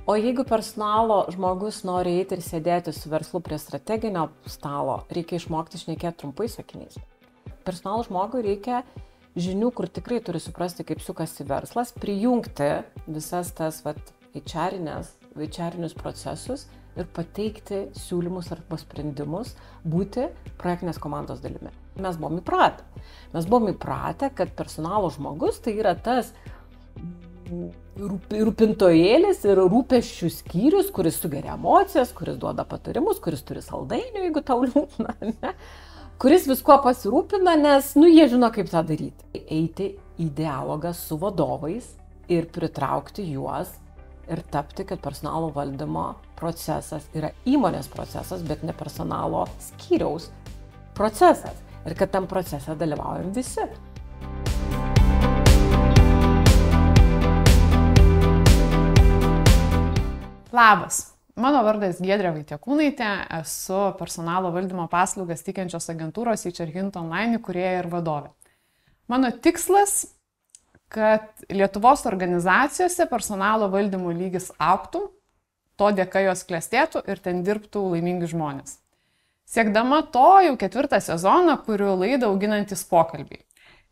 O jeigu personalo žmogus nori eiti ir sėdėti su verslu prie strateginio stalo, reikia išmokti šnekėti trumpais sakiniais. Personalo žmogui reikia žinių, kur tikrai turi suprasti, kaip sukasi verslas, prijungti visas tas HR-inius procesus ir pateikti siūlymus arba sprendimus, būti projektinės komandos dalimi. Mes buvom įpratę, kad personalo žmogus tai yra tas rūpintojėlis ir rūpesčių skyrius, kuris sugeria emocijas, kuris duoda patarimus, kuris turi saldainių, jeigu tau liūdna, ne? Kuris viskuo pasirūpina, nes, jie žino, kaip tą daryti. Eiti į dialogą su vadovais ir pritraukti juos ir tapti, kad personalo valdymo procesas yra įmonės procesas, bet ne personalo skyriaus procesas. Ir kad tam procese dalyvaujam visi. Labas, mano vardas Giedrė Vaitiekūnaitė, esu personalo valdymo paslaugas teikiančios agentūros HR Hint Online įkūrėja ir vadovė. Mano tikslas, kad Lietuvos organizacijose personalo valdymo lygis augtų, to dėka jos klestėtų ir ten dirbtų laimingi žmonės. Siekdama to jau 4 sezoną kuriu laidą Auginantis pokalbiai.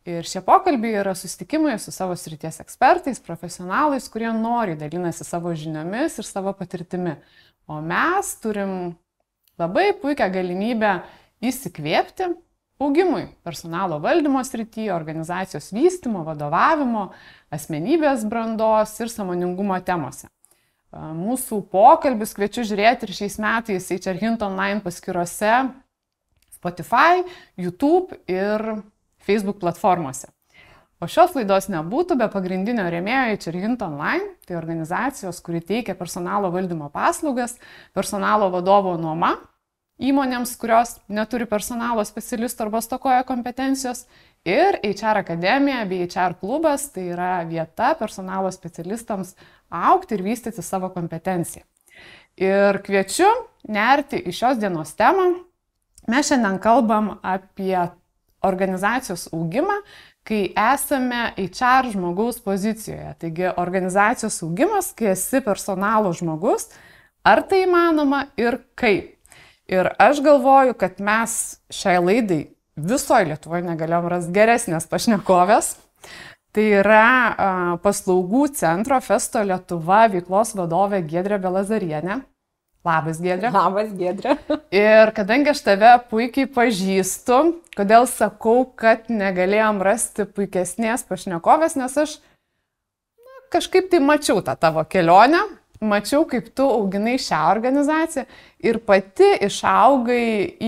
Ir šie pokalbiai yra susitikimai su savo srities ekspertais, profesionalais, kurie nori dalinasi savo žiniomis ir savo patirtimi. O mes turim labai puikią galimybę įsikvėpti augimui personalo valdymo srityje, organizacijos vystymo, vadovavimo, asmenybės brandos ir sąmoningumo temose. Mūsų pokalbius kviečiu žiūrėti ir šiais metais HR Hint Online paskyrose Spotify, YouTube ir Facebook platformose. O šios laidos nebūtų be pagrindinio rėmėjo HR Hint Online, tai organizacijos, kuri teikia personalo valdymo paslaugas, personalo vadovo nuoma įmonėms, kurios neturi personalo specialistų arba stokoja kompetencijos, ir HR akademija bei HR klubas, tai yra vieta personalo specialistams augti ir vystyti savo kompetenciją. Ir kviečiu nerti į šios dienos temą. Mes šiandien kalbam apie organizacijos augimą, kai esame HR žmogaus pozicijoje. Taigi organizacijos augimas, kai esi personalo žmogus, ar tai įmanoma ir kaip. Ir aš galvoju, kad mes šiai laidai visoje Lietuvoje negalėjom rasti geresnės pašnekovės. Tai yra paslaugų centro Festo Lietuva veiklos vadovė Giedrė Belazarienė. Labas, Giedrė. Labas, Giedrė. Ir kadangi aš tave puikiai pažįstu, kodėl sakau, kad negalėjom rasti puikesnės pašnekovės, nes aš kažkaip tai mačiau tą tavo kelionę, mačiau, kaip tu auginai šią organizaciją ir pati išaugai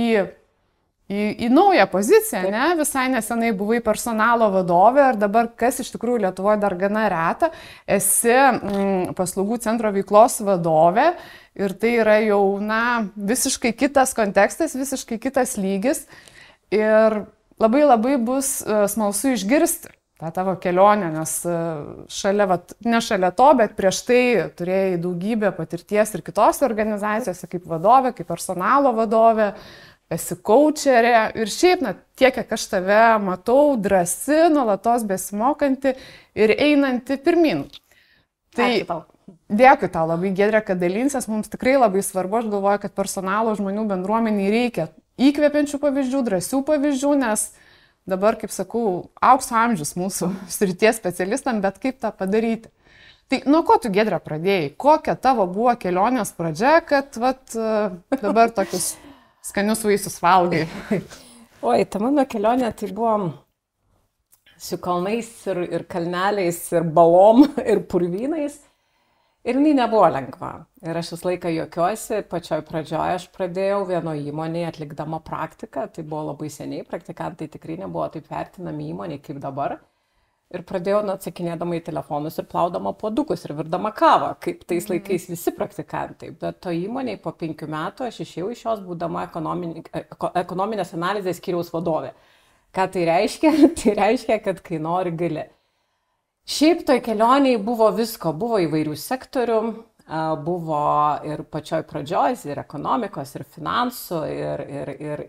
į naują poziciją, ne? Visai nesenai buvai personalo vadovė ir dabar, kas iš tikrųjų Lietuvoje dar gana reta, esi paslaugų centro veiklos vadovė. Ir tai yra jau, visiškai kitas kontekstas, visiškai kitas lygis. Ir labai bus smalsu išgirsti tą tavo kelionę, nes ne šalia to, bet prieš tai turėjai daugybę patirties ir kitose organizacijose kaip vadovė, kaip personalo vadovė, esi coacherė ir šiaip, tiek, kiek aš tave matau, drąsi, nuolatos besimokanti ir einanti pirmin. Dėkui tau labai, Giedrė, kad dalinsies, mums tikrai labai svarbu, aš galvoju, kad personalo žmonių bendruomeniai reikia įkvepiančių pavyzdžių, drąsių pavyzdžių, nes dabar, kaip sakau, aukso amžius mūsų srities specialistam, bet kaip tą padaryti. Tai nuo ko tu, Giedrė, pradėjai? Kokia tavo buvo kelionės pradžia, kad dabar tokius skanius vaisius valgai? Oi, ta mano kelionė tai buvo su kalnais ir kalneliais ir balom ir purvynais. Ir jinai nebuvo lengva. Ir aš visą laiką juokiuosi, pačioj pradžioje aš pradėjau vieno įmonėje atlikdama praktiką, tai buvo labai seniai, praktikantai tikrai nebuvo taip vertinami įmonėje kaip dabar. Ir pradėjau atsakinėdama į telefonus ir plaudama puodukus ir virdama kavą, kaip tais laikais visi praktikantai. Bet to įmonėje po 5 metų aš išėjau iš jos būdama ekonominės analizės skyriaus vadovė. Ką tai reiškia? Tai reiškia, kad kai nori, gali. Šiaip toj kelioniai buvo visko, buvo įvairių sektorių, buvo ir pačioj pradžioj, ir ekonomikos, ir finansų,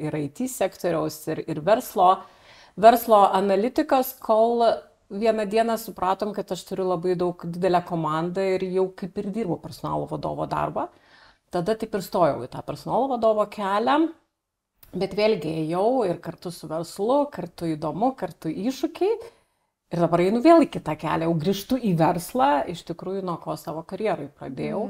ir IT sektoriaus, ir verslo analitikos, kol vieną dieną supratom, kad aš turiu labai didelę komandą ir jau kaip ir dirbu personalo vadovo darbą. Tada taip ir stojau į tą personalo vadovo kelią, bet vėlgi ėjau ir kartu su verslu, kartu įdomu, kartu iššūkiai. Ir dabar einu vėl į kitą kelią, jau grįžtu į verslą, iš tikrųjų nuo ko savo karjerai pradėjau.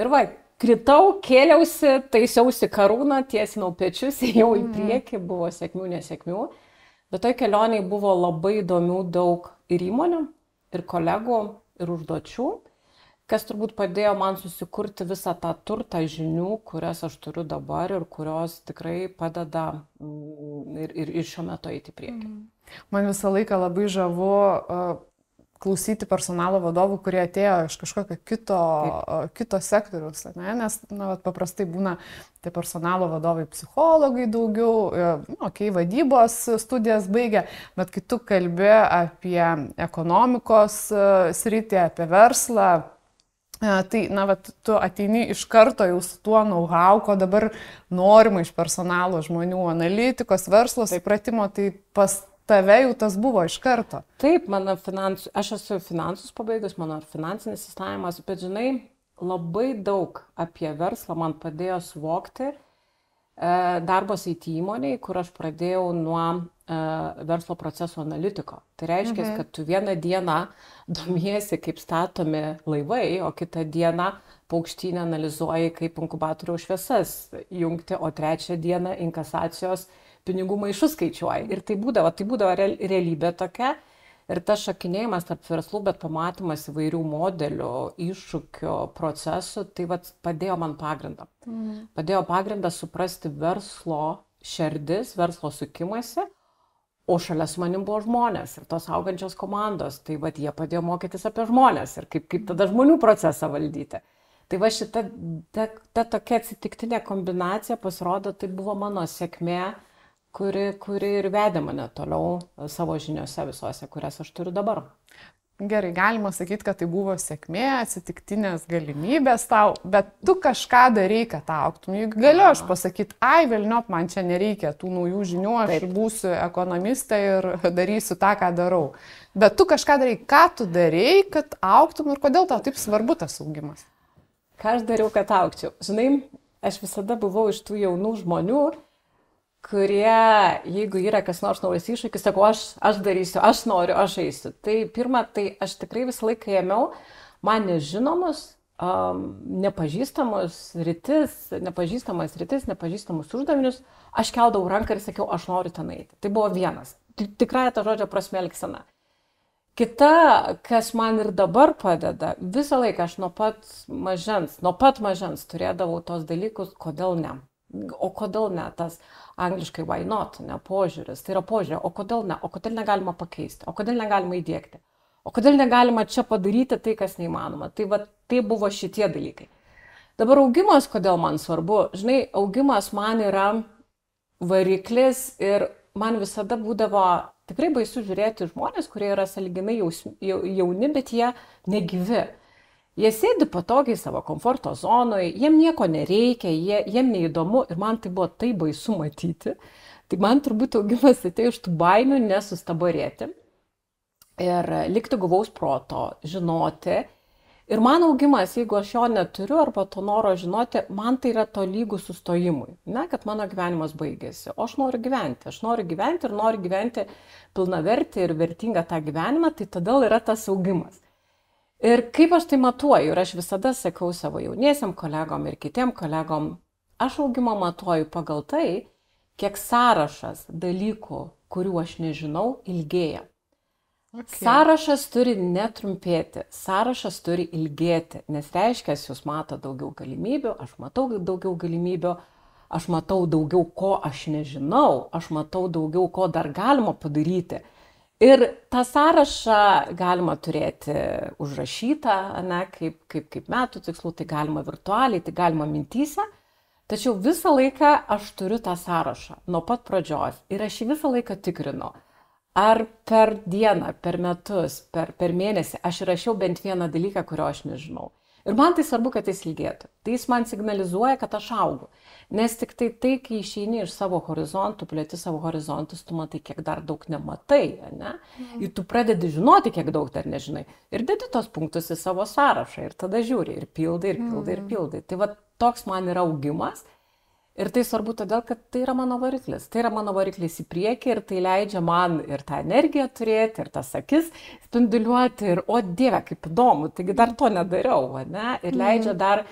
Ir va, kritau, kėliausi, taisiausi karūną, tiesinau pečius, ėjau į priekį, buvo sėkmių, nesėkmių. Bet toj kelioniai buvo labai įdomių daug ir įmonių, ir kolegų, ir užduočių, kas turbūt padėjo man susikurti visą tą turtą žinių, kurias aš turiu dabar ir kurios tikrai padeda ir šiuo metu eiti į priekį. Man visą laiką labai žavu klausyti personalo vadovų, kurie atėjo iš kažkokio kito sektoriaus, ne? Nes paprastai būna tai personalo vadovai psichologai daugiau, vadybos studijas baigia, bet kai tu kalbi apie ekonomikos sritį, apie verslą, tai, tu ateini iš karto jau su tuo know-how, ko dabar norima iš personalo žmonių, analitikos, verslo supratimo, tai pas tave jau tas buvo iš karto. Taip, aš esu finansus pabaigus, mano finansinis įstatymas, bet žinai, labai daug apie verslą man padėjo suvokti darbas IT įmoniai, kur aš pradėjau nuo verslo proceso analitiko. Tai reiškia, kad tu vieną dieną domiesi, kaip statomi laivai, o kitą dieną paukštynę analizuoji, kaip inkubatoriaus šviesas jungti, o trečią dieną inkasacijos pinigų maišus skaičiuoji. Ir tai būdavo realybė tokia. Ir tas šakinėjimas tarp verslų, bet pamatymas įvairių modelių, iššūkių, procesų, tai padėjo man pagrindą. Padėjo pagrindą suprasti verslo šerdis, verslo sukimasi, o šalia su manim buvo žmonės ir tos augančios komandos. Tai jie padėjo mokytis apie žmonės ir kaip tada žmonių procesą valdyti. Tai šita tokia atsitiktinė kombinacija pasirodo, tai buvo mano sėkmė, kuri ir vedė mane toliau savo žiniose visose, kurias aš turiu dabar. Gerai, galima sakyti, kad tai buvo sėkmė, atsitiktinės galimybės tau, bet tu kažką darai, kad augtum. Juk galiu aš pasakyti, velniop, man čia nereikia tų naujų žinių, aš būsiu ekonomistė ir darysiu tą, ką darau. Bet tu kažką darai, ką tu darai, kad augtum ir kodėl tau taip svarbu tas augimas? Ką aš dariau, kad augčiau? Žinai, aš visada buvau iš tų jaunų žmonių, kurie, jeigu yra kas nors naujas iššūkis, sakau, aš darysiu, aš noriu, aš eisiu. Tai pirma, tai aš tikrai visą laiką ėmiau man nežinomus, nepažįstamas rytis, nepažįstamus uždavinius, aš keldavau ranką ir sakiau, aš noriu ten eiti. Tai buvo vienas. Tikrai to žodžio prasme elgsena. Kita, kas man ir dabar padeda, visą laiką aš nuo pat mažens turėdavau tos dalykus, kodėl ne. O kodėl ne, tas angliškai why not, ne, požiūris, tai yra požiūrė, o kodėl ne, o kodėl negalima pakeisti, o kodėl negalima įdiegti, o kodėl negalima čia padaryti tai, kas neįmanoma. Tai buvo šitie dalykai. Dabar augimas, kodėl man svarbu, žinai, augimas man yra variklis ir man visada būdavo tikrai baisu žiūrėti žmonės, kurie yra sąlyginai jauni, bet jie negyvi. Jie sėdi patogiai savo komforto zonoje, jiem nieko nereikia, jiem neįdomu ir man tai buvo taip baisu matyti. Tai man turbūt augimas atėjo iš tų baimių nesustabarėti ir likti guvaus proto, žinoti. Ir man augimas, jeigu aš jo neturiu arba to noro žinoti, man tai yra tolygus sustojimui. Ne, kad mano gyvenimas baigėsi. O aš noriu gyventi ir noriu gyventi pilnavertį ir vertingą tą gyvenimą, tai todėl yra tas augimas. Ir kaip aš tai matuoju, ir aš visada sakau savo jauniesiam kolegom ir kitiem kolegom, aš augimą matuoju pagal tai, kiek sąrašas dalykų, kurių aš nežinau, ilgėja. Okay. Sąrašas turi netrumpėti, sąrašas turi ilgėti, nes reiškia, jūs mato daugiau galimybių, aš matau daugiau galimybių, aš matau daugiau, ko aš nežinau, aš matau daugiau, ko dar galima padaryti. Ir tą sąrašą galima turėti užrašytą, ne, kaip metų tikslų, tai galima virtualiai, tai galima mintyse, tačiau visą laiką aš turiu tą sąrašą nuo pat pradžios ir aš jį visą laiką tikrinu. Ar per dieną, per metus, per mėnesį aš įrašiau bent vieną dalyką, kurio aš nežinau. Ir man tai svarbu, kad jis ilgėtų. Tai jis man signalizuoja, kad aš augu. Nes tik tai, kai išeini iš savo horizontų, plėti savo horizontus, tu matai, kiek dar daug nematai, ne? Ir tu pradedi žinoti, kiek daug dar nežinai. Ir dedi tos punktus į savo sąrašą. Ir tada žiūri, ir pildai, ir pildai, ir pildai. Tai va toks man yra augimas. Ir tai svarbu todėl, kad tai yra mano variklis. Tai yra mano variklis į priekį ir tai leidžia man ir tą energiją turėti, ir tas akis spinduliuoti. Ir, o Dieve, kaip įdomu, taigi dar to nedariau, ne? Ir leidžia dar,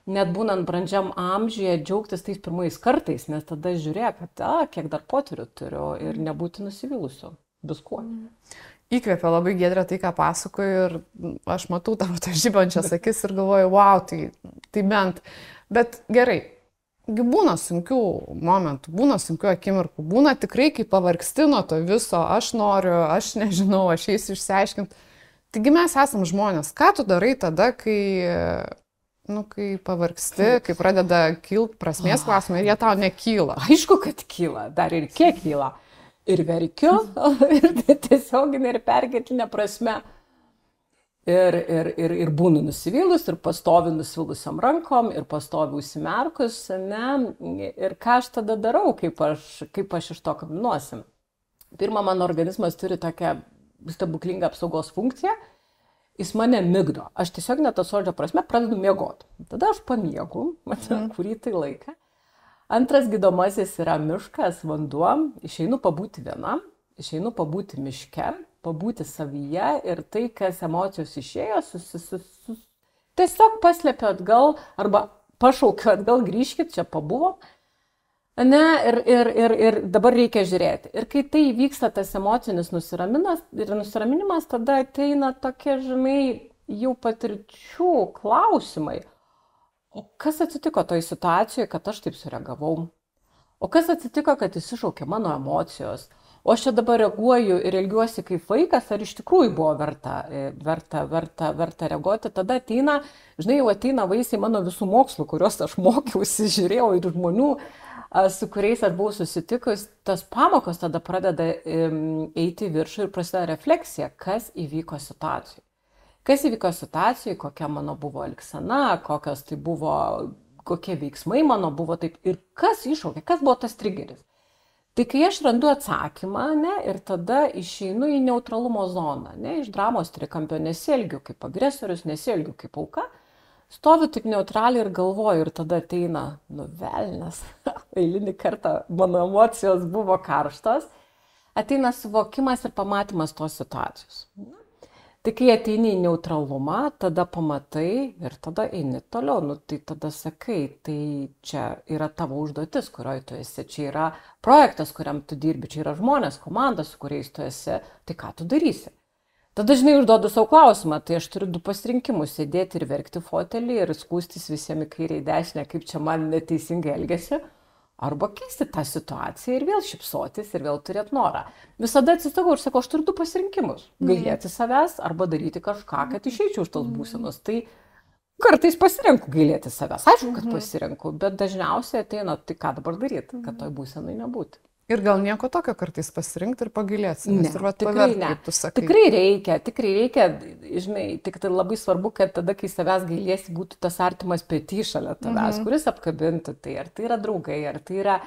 net būnant brandžiam amžiuje, džiaugtis tais pirmais kartais, nes tada žiūrėk, kad, kiek dar potyrių turiu ir nebūti nusivylusiu viskuo. Įkvėpia labai Giedrė tai, ką pasakoju ir aš matau tavo tą žibančias akis ir galvoju, wow, tai bent. Bet gerai. Būna sunkių momentų, būna sunkių akimirkų, būna tikrai, kai pavargsti nuo to viso, aš noriu, aš nežinau, aš eisiu išsiaiškinti. Taigi mes esam žmonės. Ką tu darai tada, kai pavargsti, kai pradeda kilti prasmės klausimai ir jie tau nekyla? Aišku, kad kyla, dar ir kiek kyla. Ir verkiu, ir tiesioginė, ir perkeltinė prasme. Ir būnu nusivylus, ir pastoviu nusivylusiam rankom, ir pastoviu užsimerkus, ne? Ir ką aš tada darau, kaip aš iš to kabinuosim. Pirma, mano organizmas turi tokią stebuklingą apsaugos funkciją, jis mane migdo. Aš tiesiog net to žodžio prasme pradedu miegoti. Tada aš pamiegu, kurį tai laiką. Antras gydomasis yra miškas, vanduo, išeinu pabūti viena, išeinu pabūti miške, pabūti savyje ir tai, kas emocijos išėjo, tiesiog paslėpiu atgal arba pašaukiu atgal, grįžkit, čia pabuvom. Ne, ir dabar reikia žiūrėti. Ir kai tai vyksta tas emocinis nusiraminimas, tada ateina tokie, žinai, jau patirčių klausimai. O kas atsitiko toj situacijoje, kad aš taip sureagavau? O kas atsitiko, kad jis iššaukė mano emocijos? O aš čia dabar reaguoju ir elgiuosi kaip vaikas, ar iš tikrųjų buvo verta reaguoti. Tada ateina, žinai, jau ateina vaisiai mano visų mokslų, kuriuos aš mokiausi, žiūrėjau ir žmonių, su kuriais aš buvau susitikus. Tas pamokos tada pradeda eiti į viršų ir prasideda refleksija, kas įvyko situacijoje. Kas įvyko situacijoje, kokia mano buvo elgsena, kokios tai buvo, kokie veiksmai mano buvo taip ir kas iššaukė, kas buvo tas trigeris. Tai kai aš randu atsakymą, ne, ir tada išeinu į neutralumo zoną, ne, iš dramos trikampio nesielgiu kaip agresorius, nesielgiu kaip auka, stoviu tik neutraliai ir galvoju, ir tada ateina, velnias, eilinį kartą mano emocijos buvo karštos, ateina suvokimas ir pamatymas tos situacijos. Tai kai ateini į neutralumą, tada pamatai ir tada eini toliau. Tai tada sakai, tai čia yra tavo užduotis, kurioje tu esi. Čia yra projektas, kuriam tu dirbi, čia yra žmonės, komandos, su kuriais tu esi. Tai ką tu darysi? Tada, žinai, užduodu savo klausimą. Tai aš turiu du pasirinkimus - sėdėti ir verkti fotelį ir skūstis visiems į kairę į dešinę, kaip čia man neteisingai elgesi. Arba keisti tą situaciją ir vėl šypsotis ir vėl turėti norą. Visada atsisakau ir sakau, aš turiu du pasirinkimus. Gailėti savęs arba daryti kažką, kad išeičiau iš tos būsenos. Tai kartais pasirenku gailėti savęs. Aišku, kad pasirenku, bet dažniausiai ateina, tai ką dabar daryti, kad toj būsenai nebūti. Ir gal nieko tokio kartais pasirinkti ir pagailėti. Ne, tikrai ne. Tikrai reikia, žinai, tik tai labai svarbu, kad tada, kai savęs gailėsi, būtų tas artimas petys šalia tavęs, kuris apkabintų tai, ar tai yra draugai, ar tai yra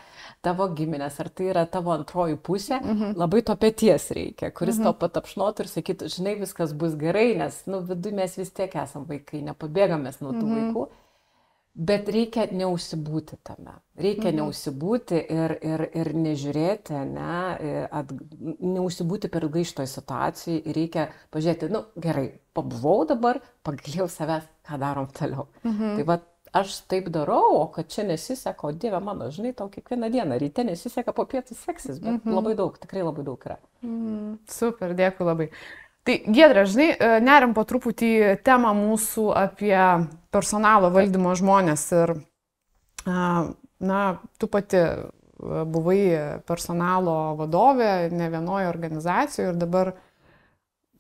tavo giminės, ar tai yra tavo antroji pusė, labai to peties reikia, kuris tau patapšnotų ir sakytų, žinai, viskas bus gerai, nes, viduje mes vis tiek esam vaikai, nepabėgamės nuo tų vaikų. Bet reikia neužsibūti tame. Reikia neužsibūti ir nežiūrėti, neužsibūti per ilgai šitoj situacijai. Ir reikia pažiūrėti, gerai, pabuvau dabar, pagailėjau savęs, ką darom toliau. Tai va, aš taip darau, o kad čia nesiseka, o Dieve mano, žinai, tau kiekvieną dieną ryte nesiseka, po pietų seksis, bet labai daug, tikrai labai daug yra. Super, dėkui labai. Tai Giedrė, žinai, neriam po truputį temą mūsų apie personalo valdymo žmonės ir, tu pati buvai personalo vadovė ne vienoje organizacijoje ir dabar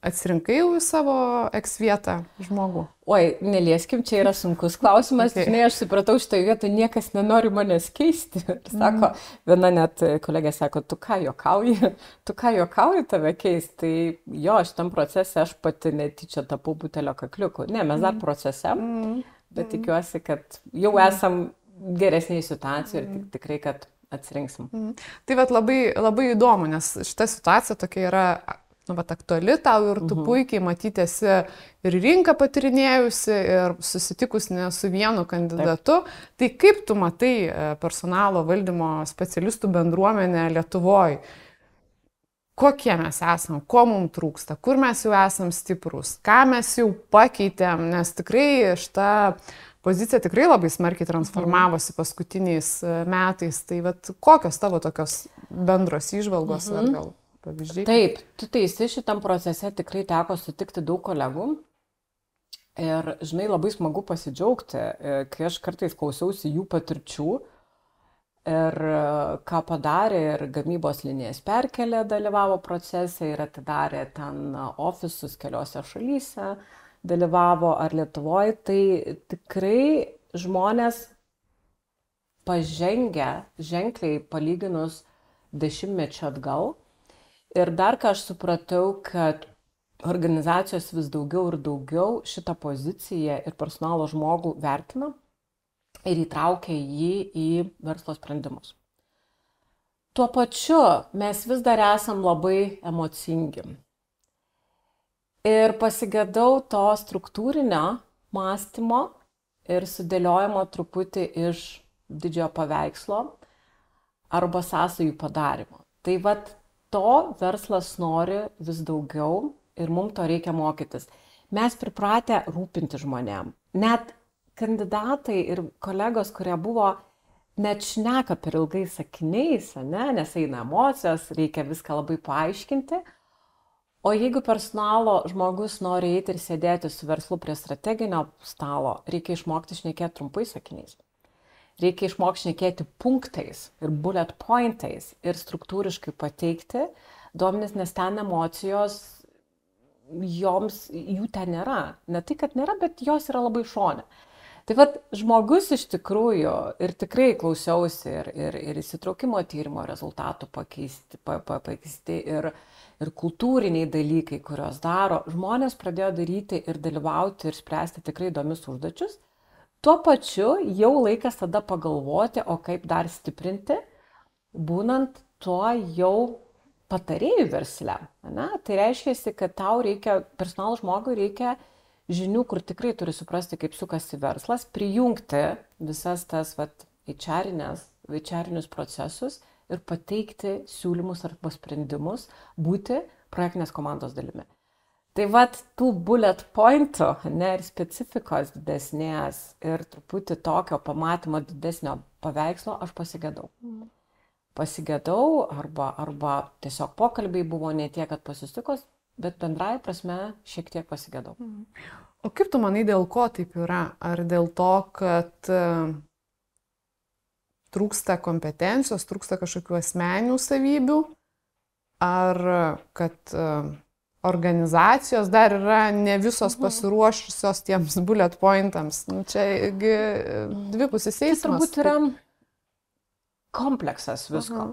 atsirinkai jau į savo eks-vietą žmogų? Oi, nelieskim, čia yra sunkus klausimas. Okay. Žinai, aš supratau, šitoje vietoje niekas nenori manęs keisti. Ir sako, viena net kolegė sako, tu ką juokauji tave keisti. Tai jo, šitam procese aš pati netyčia tapau butelio kakliuku. Ne, mes dar procese, bet tikiuosi, kad jau esam geresniai situacijai ir tikrai, kad atsirinksim. Tai vat labai, labai įdomu, nes šita situacija tokia yra aktuali tau ir tu puikiai matytėsi ir rinką patirinėjusi, ir susitikus ne su vienu kandidatu. Taip. Tai kaip tu matai personalo valdymo specialistų bendruomenę Lietuvoje? Kokie mes esam, ko mums trūksta, kur mes jau esam stiprus, ką mes jau pakeitėm, nes tikrai šita pozicija tikrai labai smarkiai transformavosi paskutiniais metais. Tai vat, kokios tavo tokios bendros įžvalgos ar gal pavyzdžiai? Taip, tu teisi, šitam procese tikrai teko sutikti daug kolegų ir, žinai, labai smagu pasidžiaugti, kai aš kartais klausiausi jų patirčių ir ką padarė ir gamybos linijas perkelė, dalyvavo procese ir atidarė ten ofisus keliose šalyse, dalyvavo ar Lietuvoje, tai tikrai žmonės pažengę ženkliai palyginus 10-mečių atgal. Ir dar ką aš supratau, kad organizacijos vis daugiau ir daugiau šitą poziciją ir personalo žmogų vertina ir įtraukia jį į verslo sprendimus. Tuo pačiu mes vis dar esam labai emocingi. Ir pasigedau to struktūrinio mąstymo ir sudėliojimo truputį iš didžiojo paveikslo arba sąsajų padarimo. Tai vat to verslas nori vis daugiau ir mums to reikia mokytis. Mes pripratę rūpinti žmonėm. Net kandidatai ir kolegos, kurie buvo, net šneka per ilgai sakiniais, nes eina emocijos, reikia viską labai paaiškinti. O jeigu personalo žmogus nori eiti ir sėdėti su verslu prie strateginio stalo, reikia išmokti šnekėti trumpai sakiniais. Reikia išmokti šnekėti punktais ir bullet pointais ir struktūriškai pateikti duomenis, nes ten emocijos, jų ten nėra. Ne tai, kad nėra, bet jos yra labai šone. Tai vat žmogus iš tikrųjų, ir tikrai klausiausi ir įsitraukimo tyrimo rezultatų pakeisti ir kultūriniai dalykai, kurios daro, žmonės pradėjo daryti ir dalyvauti ir spręsti tikrai įdomius užduočius. Tuo pačiu jau laikas tada pagalvoti, o kaip dar stiprinti, būnant tuo jau patarėjų versle. Tai reiškia, kad tau reikia, personalo žmogui reikia žinių, kur tikrai turi suprasti, kaip sukasi verslas, prijungti visas tas HR-inius procesus ir pateikti siūlymus arba sprendimus, būti projektinės komandos dalimi. Tai vat tų bullet pointų ir specifikos didesnės ir truputį tokio pamatymo didesnio paveikslo aš pasigedau. Pasigedau arba tiesiog pokalbiai buvo ne tiek, kad pasitikos, bet bendrai prasme šiek tiek pasigedau. O kaip tu manai, dėl ko taip yra? Ar dėl to, kad trūksta kompetencijos, trūksta kažkokių asmeninių savybių? Ar kad organizacijos dar yra ne visos pasiruošusios tiems bullet pointams? Čia dvipusis eismas. Tai turbūt yra kompleksas visko.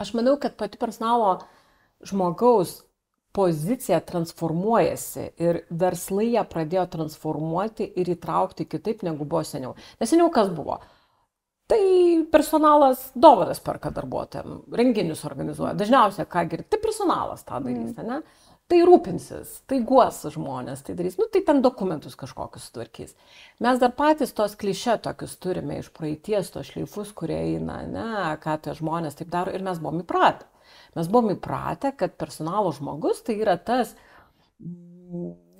Aš manau, kad pati personalo žmogaus pozicija transformuojasi ir verslai ją pradėjo transformuoti ir įtraukti kitaip, negu buvo seniau. Nes seniau kas buvo? Tai personalas dovanas perka darbuotojams, renginius organizuoja. Dažniausiai, ką girdi, tai personalas tą darys, ne? Tai rūpinsis, tai guos žmonės, tai darys, tai ten dokumentus kažkokius tvarkys. Mes dar patys tos klišė tokius turime iš praeities, tos šleifus, kurie eina, ką tie žmonės taip daro ir mes buvom įpratę. Mes buvom įpratę, kad personalo žmogus tai yra tas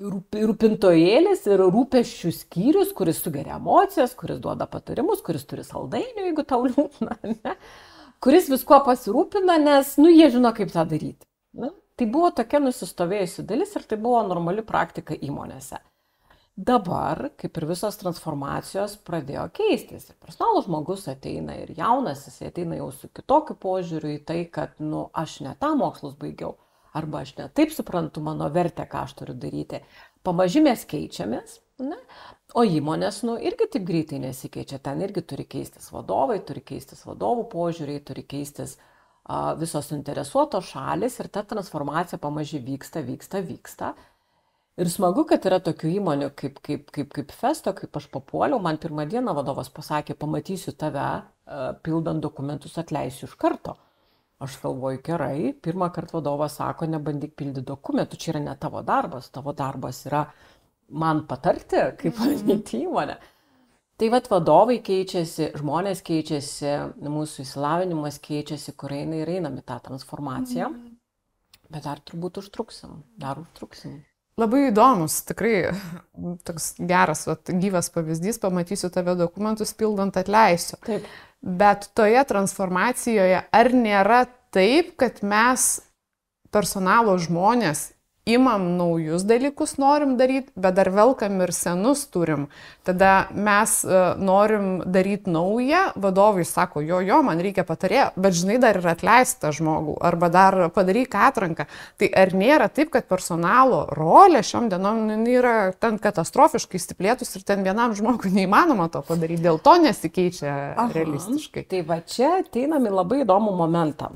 rūpintojėlis ir rūpesčių skyrius, kuris sugeria emocijas, kuris duoda patarimus, kuris turi saldainių, jeigu tau liūdna, kuris viskuo pasirūpina, nes, jie žino, kaip tą daryti. Tai buvo tokia nusistovėjusi dalis ir tai buvo normali praktika įmonėse. Dabar, kaip ir visos transformacijos, pradėjo keistis. Ir personalo žmogus ateina ir jaunas, jis ateina jau su kitokiu požiūriu į tai, kad, aš ne tą mokslus baigiau. arba aš ne taip suprantu mano vertę, ką aš turiu daryti. Pamaži mes keičiamės, ne? O įmonės, irgi taip greitai nesikeičia, ten irgi turi keistis vadovai, turi keistis vadovų požiūriai, turi keistis visos suinteresuotos šalis ir ta transformacija pamaži vyksta. Ir smagu, kad yra tokių įmonių kaip Festo, kaip aš papuoliau, man pirmą dieną vadovas pasakė, pamatysiu tave, pildant dokumentus atleisiu iš karto. Aš galvoju, gerai, pirmą kartą vadovas sako, nebandyk pildyti dokumentų, čia yra ne tavo darbas yra man patarti, kaip valdyti įmonę. Tai vadovai keičiasi, žmonės keičiasi, mūsų įsilavinimas keičiasi, kur einam į tą transformaciją, bet dar turbūt užtruksim. Labai įdomus, tikrai toks geras, gyvas pavyzdys, pamatysiu tave dokumentus pildant atleisiu. Taip. Bet toje transformacijoje ar nėra taip, kad mes personalo žmonės imam naujus dalykus, norim daryti, bet dar velkam ir senus turim. Tada mes norim daryti naują, vadovai sako, jo, man reikia patarėjo, bet žinai, dar ir atleista žmogų, arba dar padaryk atranką. Tai ar nėra taip, kad personalo rolė šiom dienom yra ten katastrofiškai stiplėtus ir ten vienam žmogui neįmanoma to padaryti, dėl to nesikeičia realistiškai. Tai va čia ateinam į labai įdomų momentą.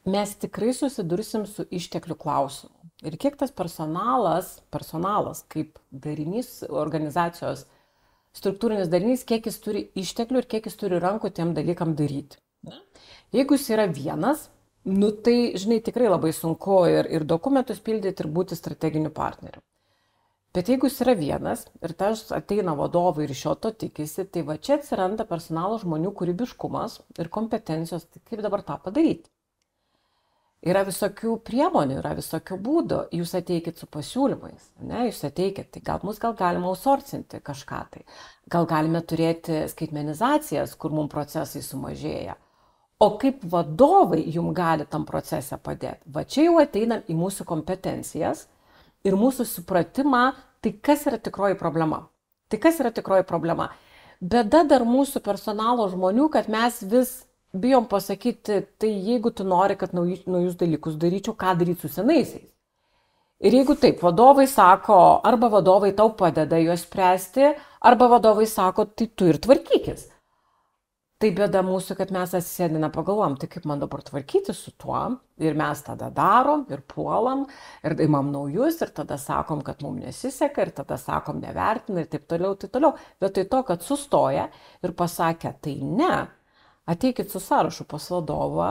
Mes tikrai susidursim su išteklių klausimu. Ir kiek tas personalas kaip darinys, organizacijos struktūrinis darinys, kiek jis turi išteklių ir kiek jis turi rankų tiem dalykam daryti. Jeigu jis yra vienas, tai, žinai, tikrai labai sunku ir dokumentus pildyti ir būti strateginiu partneriu. Bet jeigu jis yra vienas ir tas ateina vadovai ir iš jo to tikisi, tai va čia atsiranda personalo žmonių kūrybiškumas ir kompetencijos, tai kaip dabar tą padaryti. Yra visokių priemonių, yra visokių būdų. Jūs ateikit su pasiūlymais, ne? Jūs ateikit, tai gal galima outsourcinti kažką tai. Gal galime turėti skaitmenizacijas, kur mums procesai sumažėja. O kaip vadovai jums gali tam procese padėti? Va čia jau ateinam į mūsų kompetencijas ir mūsų supratimą, tai kas yra tikroji problema. Bėda dar mūsų personalo žmonių, kad mes vis bijom pasakyti, tai jeigu tu nori, kad naujus dalykus daryčiau, ką daryti su senaisiais. Ir jeigu taip, vadovai sako, arba vadovai tau padeda juos spręsti, arba vadovai sako, tai tu ir tvarkykis. Tai bėda mūsų, kad mes atsisėdame pagalvom, tai kaip man dabar tvarkyti su tuo, ir mes tada darom, ir puolam, ir imam naujus, ir tada sakom, kad mums nesiseka, ir tada sakom nevertina, ir taip toliau. Vietoj to, kad sustoja ir pasakė, tai ne. Ateikit su sąrašu pas vadovą,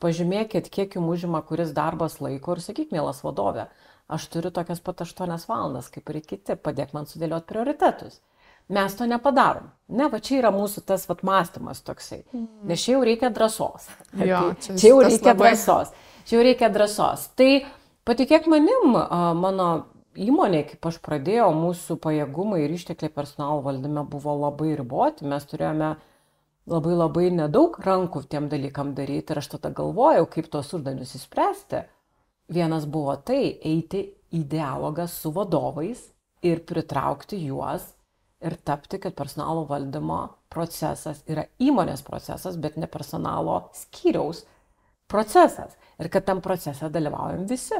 pažymėkit, kiek jums užima kuris darbas laiko ir sakyk, mielas vadovė, aš turiu tokias pat 8 valandas, kaip ir kiti, padėk man sudėlioti prioritetus. Mes to nepadarom. Ne, va čia yra mūsų tas mąstymas toksai. Nes čia jau reikia drąsos. Čia jau reikia drąsos. Tai patikėk manim, mano įmonė, kaip aš pradėjau, mūsų pajėgumai ir ištekliai personalo valdyme buvo labai riboti. Mes turėjome labai nedaug rankų tiem dalykam daryti ir aš tada galvojau, kaip tuos uždavinius įspręsti. Vienas buvo tai, eiti į dialogą su vadovais ir pritraukti juos ir tapti, kad personalo valdymo procesas yra įmonės procesas, bet ne personalo skyriaus procesas. Ir kad tam procese dalyvaujam visi.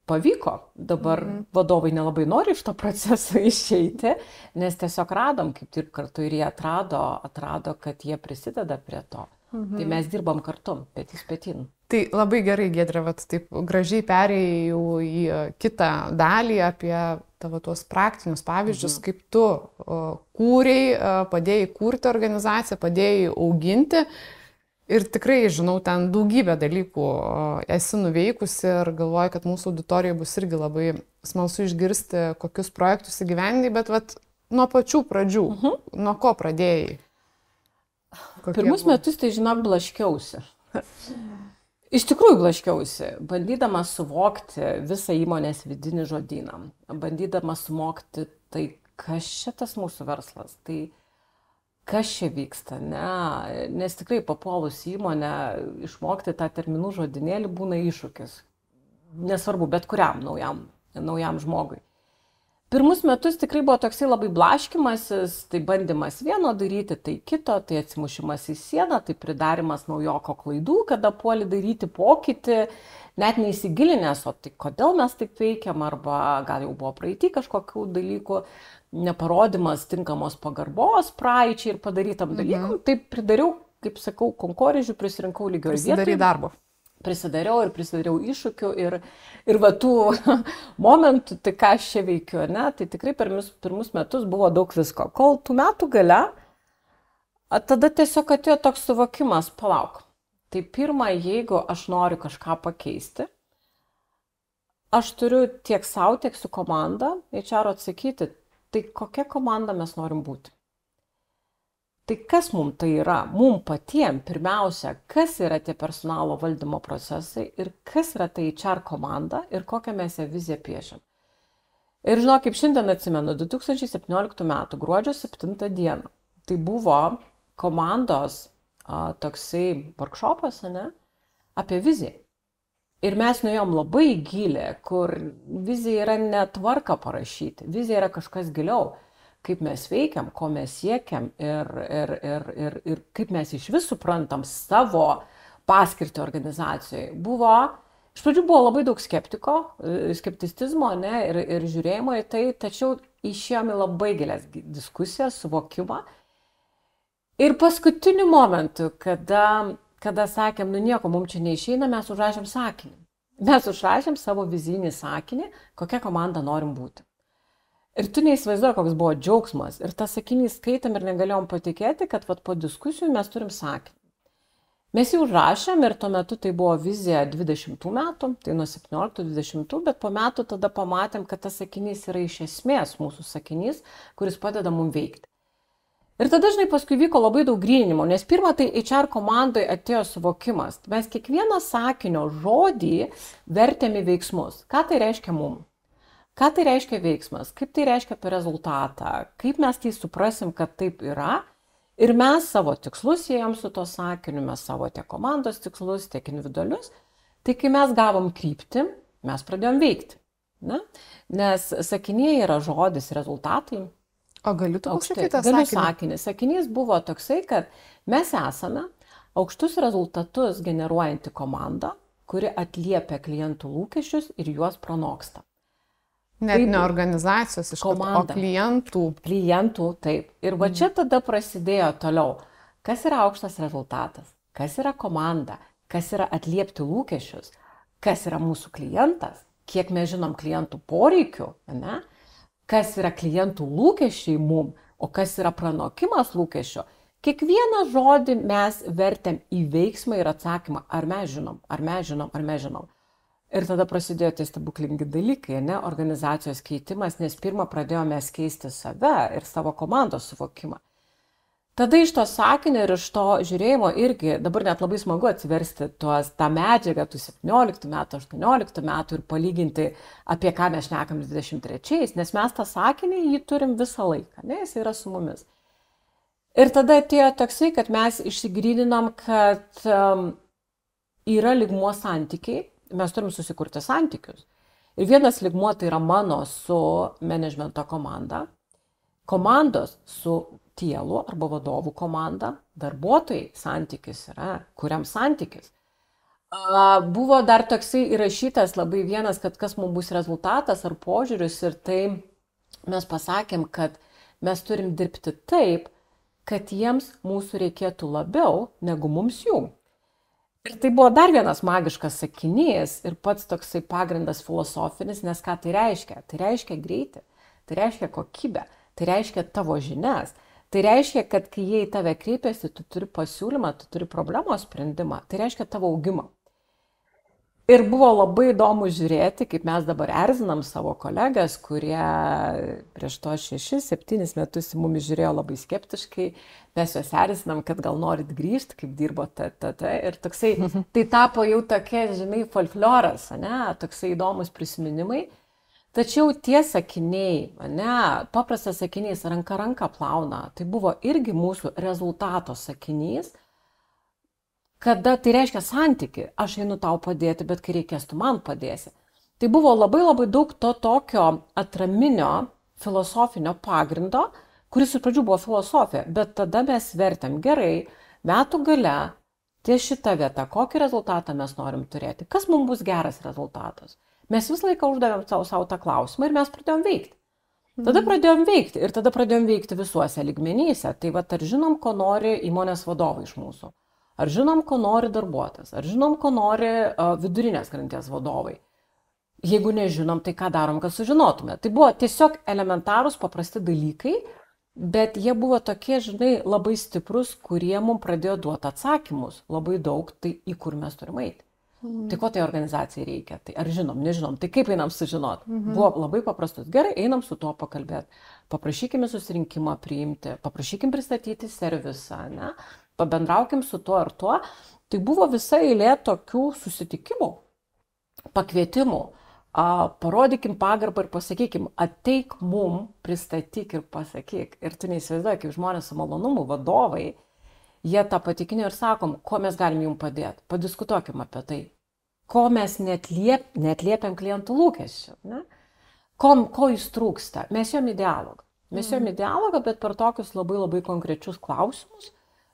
Pavyko. Dabar vadovai nelabai nori iš to proceso išeiti, nes tiesiog radom, kaip dirb kartu ir jie atrado, kad jie prisideda prie to. Tai mes dirbam kartu, petys petin. Tai labai gerai, Giedrė, taip gražiai perėjau į kitą dalį apie tavo tuos praktinius pavyzdžius, kaip tu kūrei, padėjai kurti organizaciją, padėjai auginti. Ir tikrai, žinau, ten daugybę dalykų esi nuveikusi ir galvoju, kad mūsų auditorijai bus irgi labai smalsu išgirsti, kokius projektus įgyvendai, bet nuo pačių pradžių, nuo ko pradėjai? Pirmus metus, tai žinok, blaškiausi. Iš tikrųjų blaškiausi, bandydama suvokti visą įmonės vidinį žodyną, bandydama suvokti tai, kas šitas mūsų verslas, tai kas čia vyksta, ne? Nes tikrai papuolus įmonę išmokti tą terminų žodynėlį būna iššūkis. Nesvarbu, bet kuriam naujam žmogui. Pirmus metus tikrai buvo toksai labai blaškimasis, tai bandymas vieno daryti, tai kito, tai atsimušimas į sieną, tai pridarimas naujoko klaidų, kada puoli daryti pokytį, net neįsigilinęs, o tai kodėl mes taip veikiam, arba gal jau buvo praeitį kažkokių dalykų, neparodimas tinkamos pagarbos praeičiai ir padarytam dalykam, tai pridariau, kaip sakau, konkorėžių, prisirinkau lygioj vietoj. Darbo. Prisidariau iššūkių ir va tų momentų, tai ką aš čia veikiu, ne, tai tikrai pirmus metus buvo daug visko. Kol tų metų gale, tada tiesiog atėjo toks suvokimas, palauk. Tai pirma, jeigu aš noriu kažką pakeisti, aš turiu tiek savo, tiek su komanda HR atsakyti, tai kokia komanda mes norim būti. Tai kas mums tai yra? Mums patiems pirmiausia, kas yra tie personalo valdymo procesai ir kas yra tai HR komanda ir kokią mes ją viziją piešiam. Ir žinau, kaip šiandien atsimenu, 2017 m. gruodžio 7 d. Tai buvo komandos toksai workshopas, ne, apie viziją. Ir mes nuėjom labai gilį, kur vizija yra ne tvarka parašyti, vizija yra kažkas giliau. Kaip mes veikiam, ko mes siekiam ir kaip mes iš vis suprantam savo paskirtį organizacijoje. Iš pradžių buvo labai daug skepticizmo, ne, ir žiūrėjimo į tai, tačiau išėjom į labai gilias diskusijas, suvokimą. Ir paskutiniu momentu, kada sakėm, nu nieko, mums čia neišeina, mes užrašėm sakinį. Mes užrašėm savo vizijinį sakinį, kokią komandą norim būti. Ir tu neįsivaizduoji, koks buvo džiaugsmas. Ir tą sakinį skaitam ir negalėjom patikėti, kad po diskusijų mes turim sakinį. Mes jį užrašėm ir tuo metu tai buvo vizija 20 metų, tai nuo 17-20, bet po metų tada pamatėm, kad tas sakinys yra iš esmės mūsų sakinys, kuris padeda mums veikti. Ir tada, žinai, paskui vyko labai daug gryninimo, nes pirmą tai HR komandai atėjo suvokimas. Mes kiekvieną sakinio žodį vertėm į veiksmus. Ką tai reiškia mums? Ką tai reiškia veiksmas, kaip tai reiškia apie rezultatą, kaip mes tai suprasim, kad taip yra. Ir mes savo tikslus siejam su to sakiniu, mes savo tiek komandos tikslus, tiek individualius. Tai kai mes gavom kryptį, mes pradėjom veikti. Ne? Nes sakiniai yra žodis rezultatai. O galiu tu pasakyti tą sakinį? Galiu sakinį. Sakinys buvo toksai, kad mes esame aukštus rezultatus generuojanti komanda, kuri atliepia klientų lūkesčius ir juos pranoksta. Net taip, ne organizacijos, iš komanda, o klientų. Klientų, taip. Ir va čia tada prasidėjo toliau. Kas yra aukštas rezultatas? Kas yra komanda? Kas yra atliepti lūkesčius? Kas yra mūsų klientas? Kiek mes žinom klientų poreikių? Ne? Kas yra klientų lūkesčiai mum? O kas yra pranokimas lūkesčio? Kiekvieną žodį mes vertėm į veiksmą ir atsakymą. Ar mes žinom? Ar mes žinom? Ar mes žinom? Ir tada prasidėjo tie stebuklingi dalykai, ne, organizacijos keitimas, nes pirmą pradėjome keisti save ir savo komandos suvokimą. Tada iš to sakinio ir iš to žiūrėjimo irgi, dabar net labai smagu atsiversti tą medžiagą, tų 17 metų, 18 metų ir palyginti, apie ką mes šnekam 23, nes mes tą sakinį jį turim visą laiką, ne, jis yra su mumis. Ir tada atėjo toksai, kad mes išsigryninom, kad yra lygmuo santykiai. Mes turim susikurti santykius. Ir vienas lygmuo tai yra mano su managemento komanda, komandos su tielu arba vadovų komanda, darbuotojai santykis yra, kuriam santykis. Buvo dar toksai įrašytas labai vienas, kad kas mums bus rezultatas ar požiūris ir tai mes pasakėm, kad mes turim dirbti taip, kad jiems mūsų reikėtų labiau negu mums jų. Ir tai buvo dar vienas magiškas sakinys ir pats toksai pagrindas filosofinis, nes ką tai reiškia? Tai reiškia greitį, tai reiškia kokybę, tai reiškia tavo žinias, tai reiškia, kad kai jie į tave kreipiasi, tu turi pasiūlymą, tu turi problemos sprendimą, tai reiškia tavo augimą. Ir buvo labai įdomu žiūrėti, kaip mes dabar erzinam savo kolegas, kurie prieš to 6-7 metus į mumis žiūrėjo labai skeptiškai. Mes juos erzinam, kad gal norit grįžti, kaip dirbo ir toksai, tai tapo jau tokia, žinai, folkloras, ne, toksai įdomus prisiminimai. Tačiau tie sakiniai, ne, paprastas sakinys, ranka plauna, tai buvo irgi mūsų rezultato sakinys. Kada tai reiškia santyki, aš einu tau padėti, bet kai reikės, tu man padėsi. Tai buvo labai daug to tokio atraminio filosofinio pagrindo, kuris iš pradžių buvo filosofija, bet tada mes vertėm gerai, metų gale, ties šitą vietą, kokį rezultatą mes norim turėti, kas mums bus geras rezultatas. Mes visą laiką uždavėm savo tą klausimą ir mes pradėjom veikti. Tada pradėjom veikti ir tada pradėjom veikti visuose lygmenyse. Tai va, ar žinom, ko nori įmonės vadovai iš mūsų? Ar žinom, ko nori darbuotojas? Ar žinom, ko nori vidurinės grandies vadovai? Jeigu nežinom, tai ką darom, kad sužinotume? Tai buvo tiesiog elementarūs, paprasti dalykai, bet jie buvo tokie, žinai, labai stiprus, kurie mums pradėjo duoti atsakymus. Labai daug, tai į kur mes turime eiti. Tai ko tai organizacijai reikia? Tai ar žinom, nežinom, tai kaip einam sužinoti? Buvo labai paprastus. Gerai, einam su tuo pakalbėti. Paprašykime susirinkimą priimti, paprašykim pristatyti servisą, ne? Pabendraukim su tuo ar tuo. Tai buvo visa eilė tokių susitikimų, pakvietimų. Parodykim pagarbą ir pasakykim, ateik mum, pristatyk ir pasakyk. Ir tu neįsivaizduoji, kaip žmonės su malonumu, vadovai, jie tą patikinė ir sakom, ko mes galim jums padėti. Padiskutuokim apie tai. Ko mes neatliepiam klientų lūkesčių. Ne? Ko jis trūksta? Mes jom į dialogą. Mes jom į dialogą, bet per tokius labai labai konkrečius klausimus,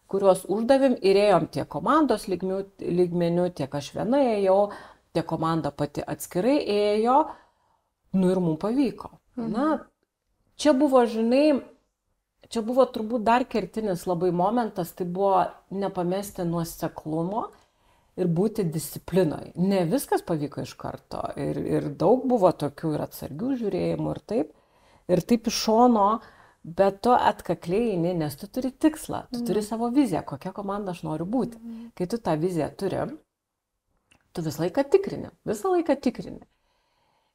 kuriuos uždavėm ir ėjom tiek komandos lygmenių, tiek aš viena ėjau, tiek komanda pati atskirai ėjo, ir mums pavyko. Na, čia buvo, žinai, čia buvo turbūt dar kertinis labai momentas, tai buvo nepamesti nuoseklumo ir būti disciplinoje. Ne viskas pavyko iš karto ir daug buvo tokių ir atsargių žiūrėjimų ir taip iš šono, bet tu atkakliai eini, nes tu turi tikslą, tu turi savo viziją, kokia komanda aš noriu būti. Kai tu tą viziją turi, tu visą laiką tikrini.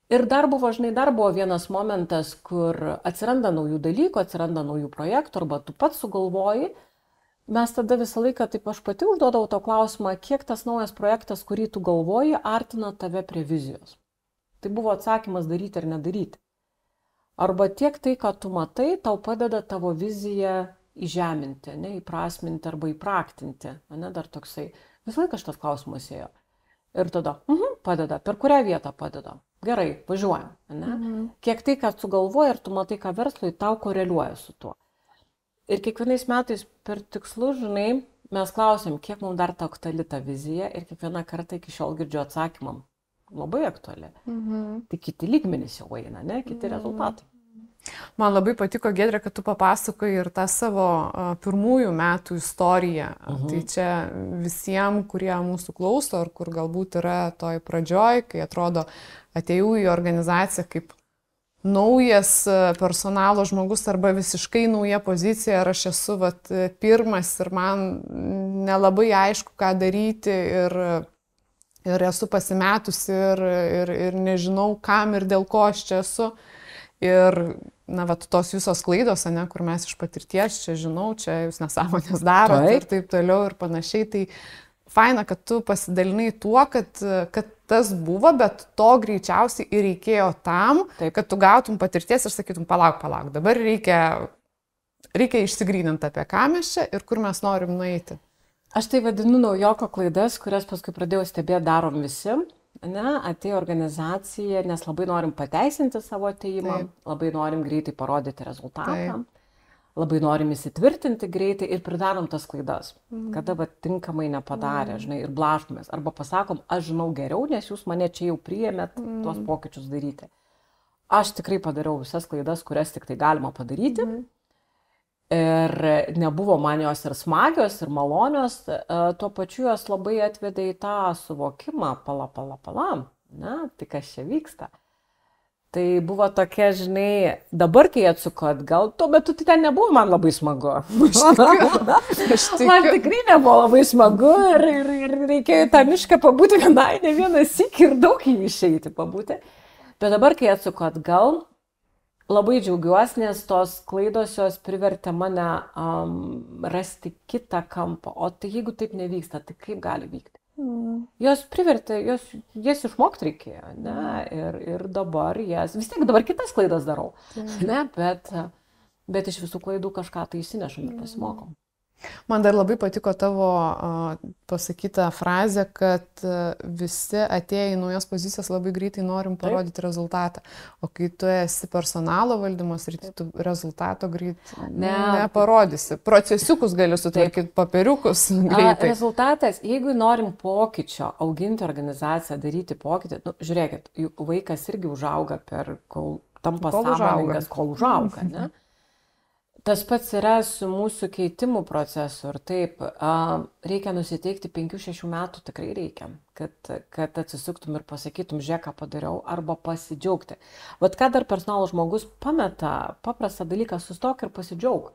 Ir dar buvo vienas momentas, kur atsiranda naujų dalykų, atsiranda naujų projektų, arba tu pats sugalvoji. Mes tada visą laiką, taip aš pati užduodavau to klausimą, kiek tas naujas projektas, kurį tu galvoji, artina tave prie vizijos. Tai buvo atsakymas daryti ar nedaryti. Arba tiek tai, ką tu matai, tau padeda tavo viziją įžeminti, ne, įprasminti arba įpraktinti. Ne, dar toksai. Visą laiką šitas klausimas ėjo. Ir tada, padeda. Per kurią vietą padeda? Gerai, važiuojam. Ne? Kiek tai, ką sugalvoji ir tu matai, ką verslui, tau koreliuoja su tuo. Ir kiekvienais metais per tikslus, žinai, mes klausim, kiek mums dar ta aktuali ta vizija ir kiekvieną kartą iki šiol girdžiu atsakymam. Labai aktuali. Tai kiti lygmenys jau eina, ne? Kiti rezultatai. Man labai patiko, Giedrė, kad tu papasakoji ir tą savo pirmųjų metų istoriją. Tai čia visiems, kurie mūsų klauso, ar kur galbūt yra toj pradžioj, kai atrodo atėjau į organizaciją kaip naujas personalo žmogus arba visiškai nauja pozicija, ar aš esu pirmas ir man nelabai aišku, ką daryti ir esu pasimetusi ir nežinau, kam ir dėl ko aš čia esu. Ir, tos visos klaidos, kur mes iš patirties, čia žinau, čia jūs nesąmonės darot ir taip toliau ir panašiai, tai faina, kad tu pasidalinai tuo, kad tas buvo, bet to greičiausiai ir reikėjo tam, kad tu gautum patirties ir sakytum, palauk, dabar reikia išsigryninti, apie ką mes čia ir kur mes norim nueiti. Aš tai vadinu naujoko klaidas, kurias paskui pradėjau stebėti darom visi. Atėjo organizacija, nes labai norim pateisinti savo atėjimą, labai norim greitai parodyti rezultatą, labai norim įsitvirtinti greitai ir pridarom tas klaidas, kada tinkamai nepadarė, žinai, ir blaškomės. Arba pasakom, aš žinau geriau, nes jūs mane čia jau priėmėt tuos pokyčius daryti. Aš tikrai padariau visas klaidas, kurias tik tai galima padaryti. Ir nebuvo man jos ir smagios, ir malonios, tuo pačiu jos labai atvedė į tą suvokimą, pala, ne, tai kas čia vyksta. Tai buvo tokia, žinai, dabar kai atsuko atgal, tuo metu tai ten nebuvo man labai smagu. Man tikrai nebuvo labai smagu ir reikėjo tą mišką pabūti vienai, ne vieną sykį ir daug jį išeiti pabūti. Bet dabar kai atsuko atgal, labai džiaugiuosi, nes tos klaidos jos privertė mane rasti kitą kampą. O tai jeigu taip nevyksta, tai kaip gali vykti? Jos privertė, jas išmokti reikėjo, ne? Ir dabar vis tiek dabar kitas klaidas darau, ne? Bet iš visų klaidų kažką tai įsinešam ir pasimokom. Man dar labai patiko tavo pasakyta frazė, kad visi atėję į naujas pozicijas labai greitai norim parodyti rezultatą. O kai tu esi personalo valdymas ir tu rezultato greit neparodysi. Procesiukus gali sutvarkyti, papiriukus greitai. Rezultatas, jeigu norim pokyčio, auginti organizaciją, daryti pokytį, žiūrėkit, vaikas irgi užauga kol tampa sąmoningas, kol užauga, ne? Tas pats yra su mūsų keitimų procesu ir taip, reikia nusiteikti 5-6 metų, tikrai reikia, kad atsisuktum ir pasakytum, žiūrėk, ką padariau, arba pasidžiaugti. Vat ką dar personalo žmogus pameta, paprastą dalyką, sustok ir pasidžiaug.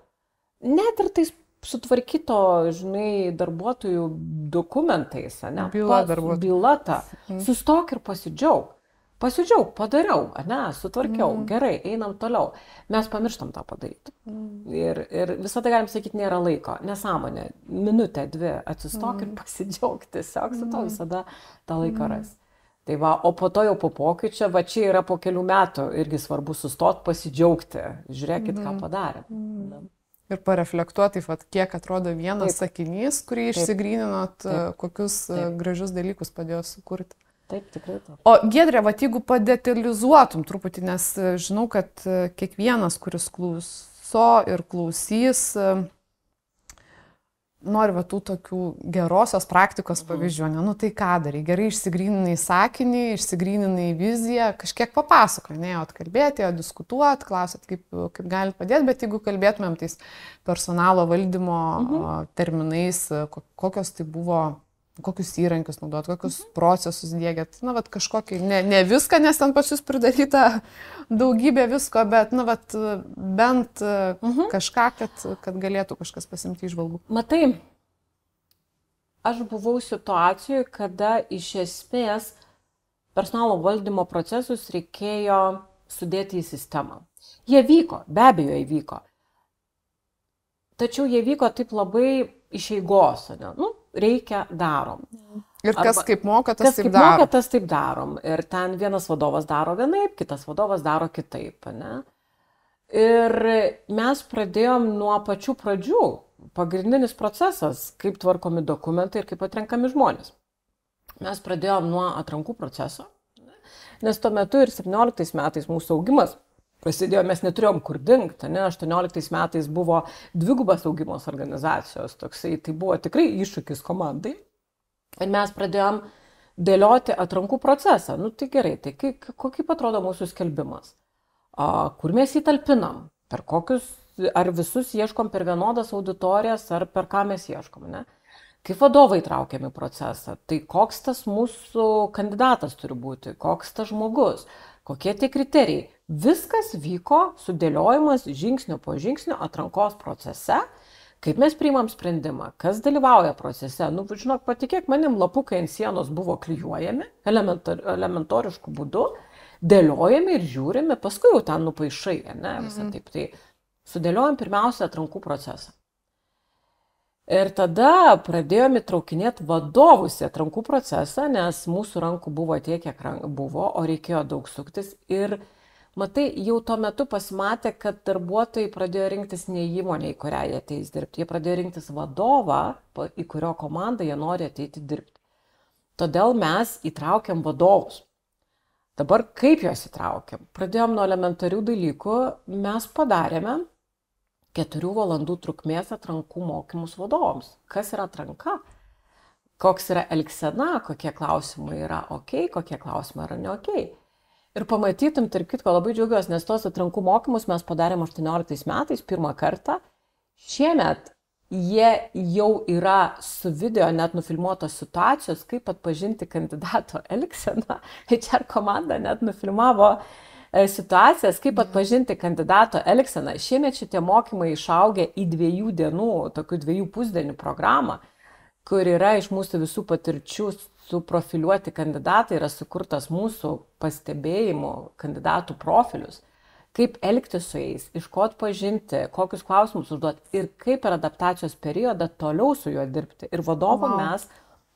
Net ir tais sutvarkyto, žinai, darbuotojų dokumentais, ne? Byla ta, sustok ir pasidžiaug. Pasidžiaug, padariau, sutvarkiau, gerai, einam toliau. Mes pamirštam tą padaryti. Ir visada galim sakyti, nėra laiko, nesąmonė, minutę, 2, atsistok ir pasidžiaug, tiesiog su to visada tą laiką ras. Tai va, o po to jau po pokyčio, va čia yra po kelių metų irgi svarbu sustot, pasidžiaugti, žiūrėkit, ką padarė. Ir pareflektuoti, kiek atrodo vienas sakinys, kurį išsigryninot, kokius gražius dalykus padėjo sukurti. Taip, tikrai taip. O Giedrė, jeigu padetalizuotum truputį, nes žinau, kad kiekvienas, kuris klauso ir klausys, nori tų tokių gerosios praktikos pavyzdžių. Nu tai ką darai? Gerai išsigryninai sakinį, išsigryninai viziją, kažkiek papasako, atkalbėti, diskutuoti, klausėt, kaip gali padėti, bet jeigu kalbėtumėm tais personalo valdymo terminais, kokios tai buvo, kokius įrankius naudot, kokius procesus dėgiat, kažkokį, ne viską, nes ten pas jūs pridaryta daugybė visko, bet, bent kažką, kad galėtų kažkas pasimti įžvalgų. Matai, aš buvau situacijoje, kada iš esmės personalo valdymo procesus reikėjo sudėti į sistemą. Jie vyko, be abejo įvyko. Tačiau jie vyko taip labai iš eigos, reikia, darom. Ir kas kaip moka, tas taip darom. Kas kaip moka, tas taip darom. Ir ten vienas vadovas daro vienaip, kitas vadovas daro kitaip. Ir mes pradėjom nuo pačių pradžių. Pagrindinis procesas, kaip tvarkomi dokumentai ir kaip atrenkami žmonės. Mes pradėjom nuo atrankų proceso, nes tuo metu ir 17 metais mūsų augimas prasidėjo, mes neturėjom kur dingti, 18 metais buvo dvigubas augimos organizacijos, toksai, tai buvo tikrai iššūkis komandai. Ir mes pradėjom dėlioti atrankų procesą. Tai gerai, tai kaip atrodo mūsų skelbimas? Kur mes jį talpinam? Per kokius, ar visus ieškom per vienodas auditorijas, ar per ką mes ieškom, Kaip vadovai traukiami procesą? Tai koks tas mūsų kandidatas turi būti? Koks tas žmogus? Kokie tie kriterijai? Viskas vyko sudėliojimas žingsnio po žingsnio atrankos procese, kaip mes priimam sprendimą, kas dalyvauja procese. Žinok, patikėk manim, lapukai ant sienos buvo klijuojami elementoriškų būdų, dėliojami ir žiūrimi, paskui jau ten nupaišai, visą taip. Tai sudėliojam pirmiausia atrankų procesą. Ir tada pradėjome įtraukinėti vadovus į atrankų procesą, nes mūsų rankų buvo tiek, kiek buvo, o reikėjo daug suktis. Ir matai, jau tuo metu pasimatė, kad darbuotojai pradėjo rinktis ne įmonę, į kurią jie ateis dirbti. Jie pradėjo rinktis vadovą, į kurio komandą jie nori ateiti dirbti. Todėl mes įtraukiam vadovus. Dabar kaip juos įtraukiam? Pradėjom nuo elementarių dalykų, mes padarėme 4 valandų trukmės atrankų mokymus vadovams. Kas yra atranka? Koks yra elgsena, kokie klausimai yra ok, kokie klausimai yra ne ok. Ir pamatytum, tarp kitko, labai džiaugiuosi, nes tos atrankų mokymus mes padarėm 18 metais, pirmą kartą. Šiemet jie jau yra su video net nufilmuotos situacijos, kaip atpažinti kandidato elgseną. HR komanda net nufilmavo situacijas, kaip atpažinti kandidato elgseną. Šiemet šitie mokymai išaugę į 2 dienų, tokių 2 pusdienių programą, kur yra iš mūsų visų patirčių suprofiliuoti kandidatai, yra sukurtas mūsų pastebėjimų kandidatų profilius, kaip elgtis su jais, iš ko atpažinti, kokius klausimus užduoti ir kaip per adaptacijos periodą toliau su juo dirbti. Ir vadovom mes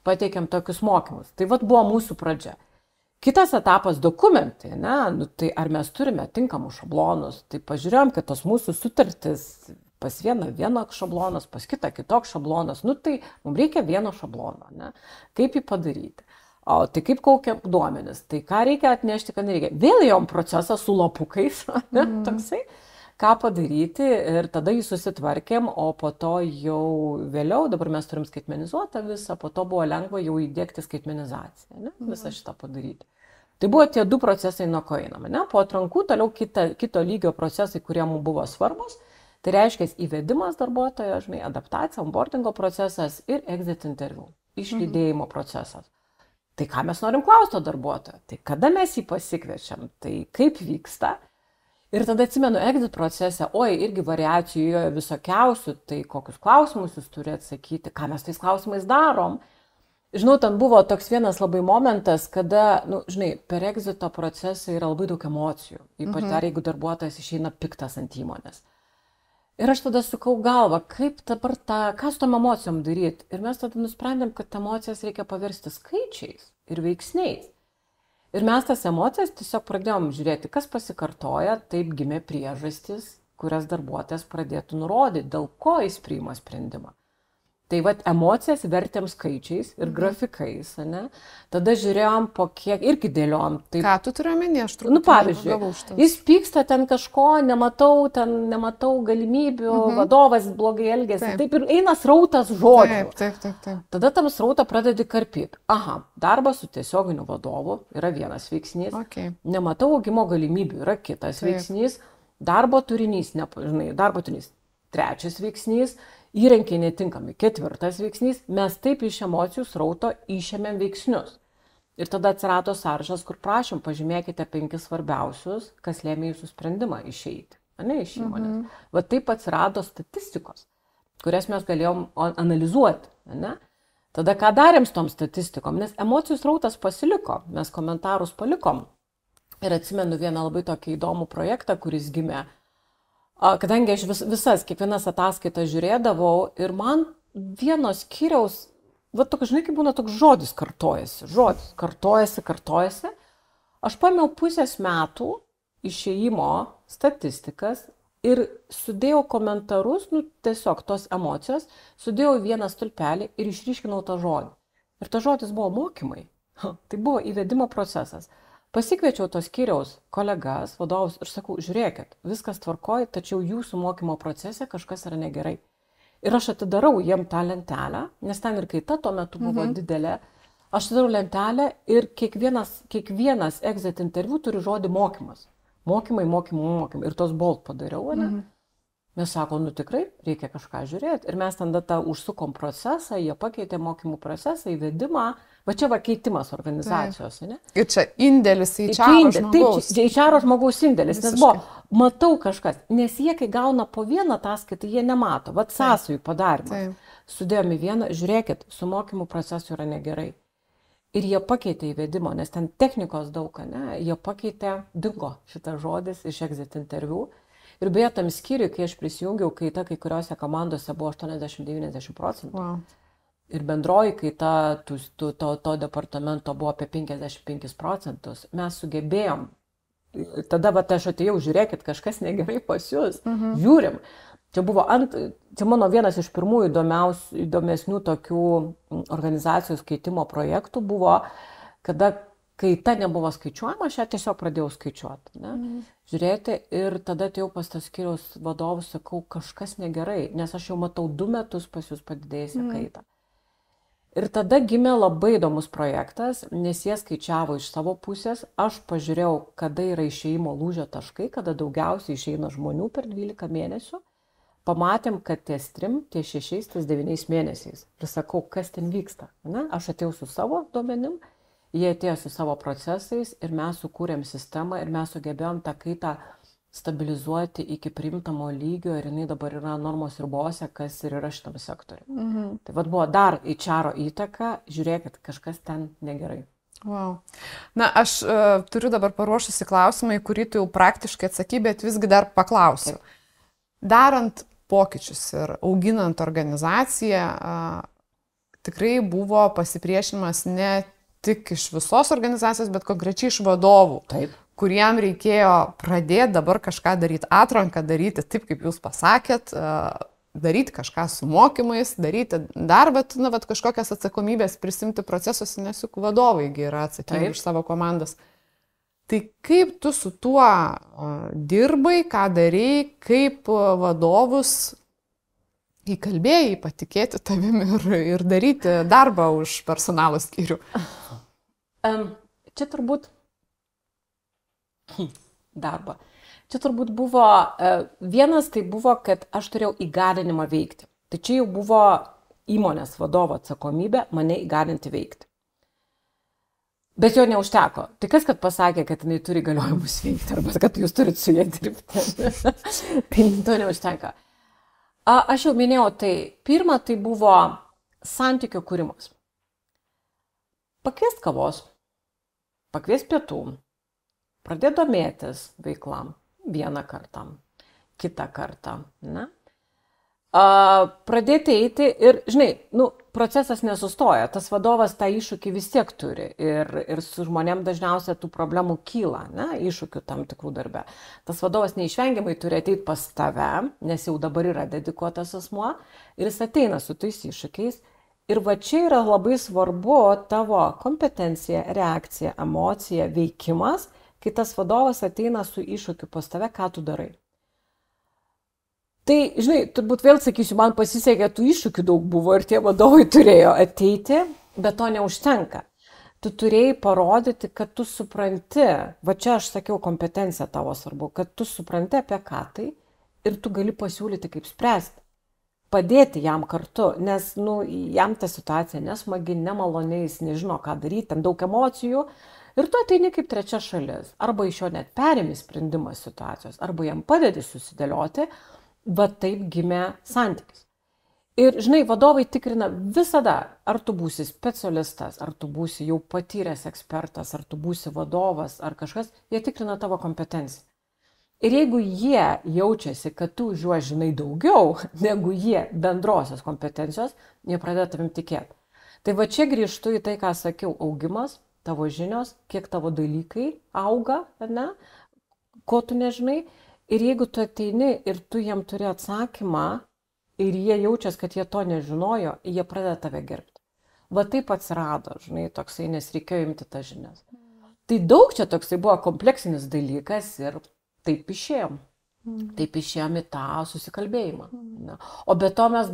pateikėm tokius mokymus. Tai buvo mūsų pradžia. Kitas etapas dokumentai, tai ar mes turime tinkamus šablonus, tai pažiūrėjom, kad tos mūsų sutartis Pas vieną vienoks šablonas, pas kitą kitoks šablonas. Nu tai mums reikia vieno šablono, ne? Kaip jį padaryti? O tai kaip kokie duomenys? Tai ką reikia atnešti, ką nereikia? Vėl jom procesas su lapukais, ne? Toksai. Ką padaryti ir tada jį susitvarkėm, o po to jau vėliau, dabar mes turim skaitmenizuotą visą, po to buvo lengva jau įdėkti skaitmenizaciją, ne? Visą šitą padaryti. Tai buvo tie du procesai, nuo ko einame, ne? Po atrankų toliau kito lygio procesai, kurie mums buvo svarbus. Tai reiškia įvedimas darbuotojo, žinai, adaptacija, onboardingo procesas ir exit interview, išlydėjimo procesas. Tai ką mes norim klausti darbuotojo, tai kada mes jį pasikviečiam, tai kaip vyksta. Ir tada atsimenu exit procese, irgi variacijų visokiausių, tai kokius klausimus jūs turi atsakyti, ką mes tais klausimais darom. Žinau, ten buvo toks vienas labai momentas, kada, žinai, per exito procesą yra labai daug emocijų, ypač dar jeigu darbuotojas išeina piktas ant įmonės. Ir aš tada sukau galvą, kaip dabar ką su tom emocijom daryti. Ir mes tada nusprendėm, kad emocijas reikia paversti skaičiais ir veiksniais. Ir mes tas emocijas tiesiog pradėjom žiūrėti, kas pasikartoja, taip gimė priežastis, kurias darbuotojas pradėtų nurodyti, dėl ko jis priima sprendimą. Tai vat emocijas vertėm skaičiais ir grafikais, ne? Tada žiūrėjom, po kiek irgi dėliom. Taip, ką tu turi omeny, aš truputį pavyzdžiui, jis pyksta ten kažko, nematau galimybių, vadovas blogai elgėsi. Taip ir eina srautas žodžių. Taip. Tada tam srautą pradedi karpyti. Aha, darbas su tiesioginiu vadovu yra vienas veiksnys. Nematau augimo galimybių yra kitas veiksnys. Darbo turinys, trečias veiksnys. Įrankiai netinkami, ketvirtas veiksnys, mes taip iš emocijų srauto išėmėm veiksnius. Ir tada atsirado sąrašas, kur prašom, pažymėkite 5 svarbiausius, kas lėmė jūsų sprendimą išeiti, ne iš įmonės. Va taip atsirado statistikos, kurias mes galėjom analizuoti, ne? Tada ką darėm su tom statistikom, nes emocijų srautas pasiliko, mes komentarus palikom. Ir atsimenu vieną labai tokį įdomų projektą, kuris gimė. Kadangi aš kiekvienas ataskaitas žiūrėdavau ir man vienos skyriaus, žinai, kaip būna toks žodis kartojasi, aš paėmiau pusės metų išėjimo statistikas ir sudėjau komentarus, tiesiog tos emocijos, sudėjau vieną stulpelį ir išryškinau tą žodį. Ir tas žodis buvo mokymai, tai buvo įvedimo procesas. Pasikviečiau tos skyriaus kolegas, vadovus ir sakau, žiūrėkit, viskas tvarkoja, tačiau jūsų mokymo procese kažkas yra negerai. Ir aš atidarau jiem tą lentelę, nes ten ir kaita tuo metu buvo didelė. Aš atidarau lentelę ir kiekvienas exit interview turi žodį mokymas. Mokymai. Ir tos bold padariau, ne? Mes sakom, tikrai reikia kažką žiūrėti. Ir mes tada tą užsukom procesą, jie pakeitė mokymų procesą, įvedimą. Va čia keitimas organizacijos, ne? Ir čia indėlis į HR žmogaus. Taip, HR žmogaus indėlis, nes buvo, matau kažkas, nes jie, kai gauna po vieną ataskaitą, jie nemato, sąsajų padarimas. Sudėjom į vieną, žiūrėkit, su mokymų procesu yra negerai. Ir jie pakeitė įvedimo, nes ten technikos daug, ne? Jie pakeitė, dingo šitas žodis iš exit interview. Ir beje, tam skyriui, kai aš prisijungiau, kaita kai kuriuose komandose buvo 80-90%. Wow. Ir bendroji kaita to departamento buvo apie 55%. Mes sugebėjom. Tada aš atėjau, žiūrėkit, kažkas negerai pas jūs. Žiūrim. Čia mano vienas iš pirmųjų įdomesnių tokių organizacijos keitimo projektų buvo, kada kaita nebuvo skaičiuojama, aš ją tiesiog pradėjau skaičiuoti. Žiūrėti ir tada atėjau pas tas skyriaus vadovus, sakau, kažkas negerai, nes aš jau matau 2 metus pas jūs padidėjusią kaitą. Ir tada gimė labai įdomus projektas, nes jie skaičiavo iš savo pusės, aš pažiūrėjau, kada yra išėjimo lūžio taškai, kada daugiausiai išeina žmonių per 12 mėnesių. Pamatėm, kad ties 3, ties 6, ties 9 mėnesiais. Ir sakau, kas ten vyksta. Aš atėjau su savo duomenim. Jie atėjo su savo procesais ir mes sukūrėm sistemą ir mes sugebėjom tą kaitą stabilizuoti iki priimtamo lygio ir jinai dabar yra normos ribose, kas ir yra šitam sektoriui. Tai buvo dar HR įtaka, žiūrėkit, kažkas ten negerai. Wow. Na, aš turiu dabar paruošusi klausimą, į kurį tu jau praktiškai atsakai, bet visgi dar paklausiu. Darant pokyčius ir auginant organizaciją, tikrai buvo pasipriešinimas ne tik iš visos organizacijos, bet konkrečiai iš vadovų. Taip. kuriem reikėjo pradėti dabar kažką daryti, atranką daryti taip, kaip jūs pasakėt, daryti kažką su mokymais, daryti darbą, kažkokias atsakomybės prisimti procesuose, nes juk vadovai yra atsakingi už savo komandas. Tai kaip tu su tuo dirbai, ką darei, kaip vadovus įkalbėjai patikėti tavimi ir daryti darbą už personalo skyrių? Čia turbūt darbą. Čia turbūt buvo, vienas tai buvo, kad aš turėjau įgalinimą veikti. Tai čia jau buvo įmonės vadovo atsakomybė mane įgalinti veikti. Bet jo neužteko. Tai kas, kad pasakė, kad jinai turi galiojimus veikti, arba kad jūs turit su jie dirbti. Tai to neužteko. Aš jau minėjau, tai pirma tai buvo santykio kūrimas. Pakviest kavos, pakviest pietų, pradėti domėtis veiklam vieną kartą, kitą kartą. Ne? Pradėti eiti ir, žinai, procesas nesustoja, tas vadovas tą iššūkį vis tiek turi ir su žmonėm dažniausiai tų problemų kyla, ne, iššūkių tam tikrų darbe. Tas vadovas neišvengiamai turi ateiti pas tave, nes jau dabar yra dedikuotas asmuo ir jis ateina su tais iššūkiais ir va čia yra labai svarbu tavo kompetencija, reakcija, emocija, veikimas, kai tas vadovas ateina su iššūkiu pas tave, ką tu darai. Tai, žinai, turbūt vėl sakysiu, man pasisekė, tų iššūkių daug buvo ir tie vadovai turėjo ateiti, bet to neužtenka. Tu turėjai parodyti, kad tu supranti, va čia aš sakiau, kompetencija tavo svarbu, kad tu supranti apie ką tai ir tu gali pasiūlyti, kaip spręsti. Padėti jam kartu, nes, jam ta situacija nesmagi, nemaloniai, jis nežino, ką daryti, ten daug emocijų. Ir tu ateini kaip trečia šalis, arba iš jo net perimi sprendimą situacijos, arba jam padedi susidėlioti. Va taip gimė santykis. Ir, žinai, vadovai tikrina visada, ar tu būsi specialistas, ar tu būsi jau patyręs ekspertas, ar tu būsi vadovas, ar kažkas, jie tikrina tavo kompetenciją. Ir jeigu jie jaučiasi, kad tu už juos žinai daugiau, negu jie bendrosios kompetencijos, jie pradeda tavim tikėti. Tai va čia grįžtu į tai, ką sakiau, augimas, tavo žinios, kiek tavo dalykai auga, ne, ko tu nežinai. Ir jeigu tu ateini ir tu jiem turi atsakymą ir jie jaučias, kad jie to nežinojo, jie pradeda tave gerbti. Va taip atsirado, žinai, toksai, nes reikėjo imti tas žinias. Tai daug čia toksai buvo kompleksinis dalykas ir taip išėjom. Taip išėjom į tą susikalbėjimą. Na. O be to mes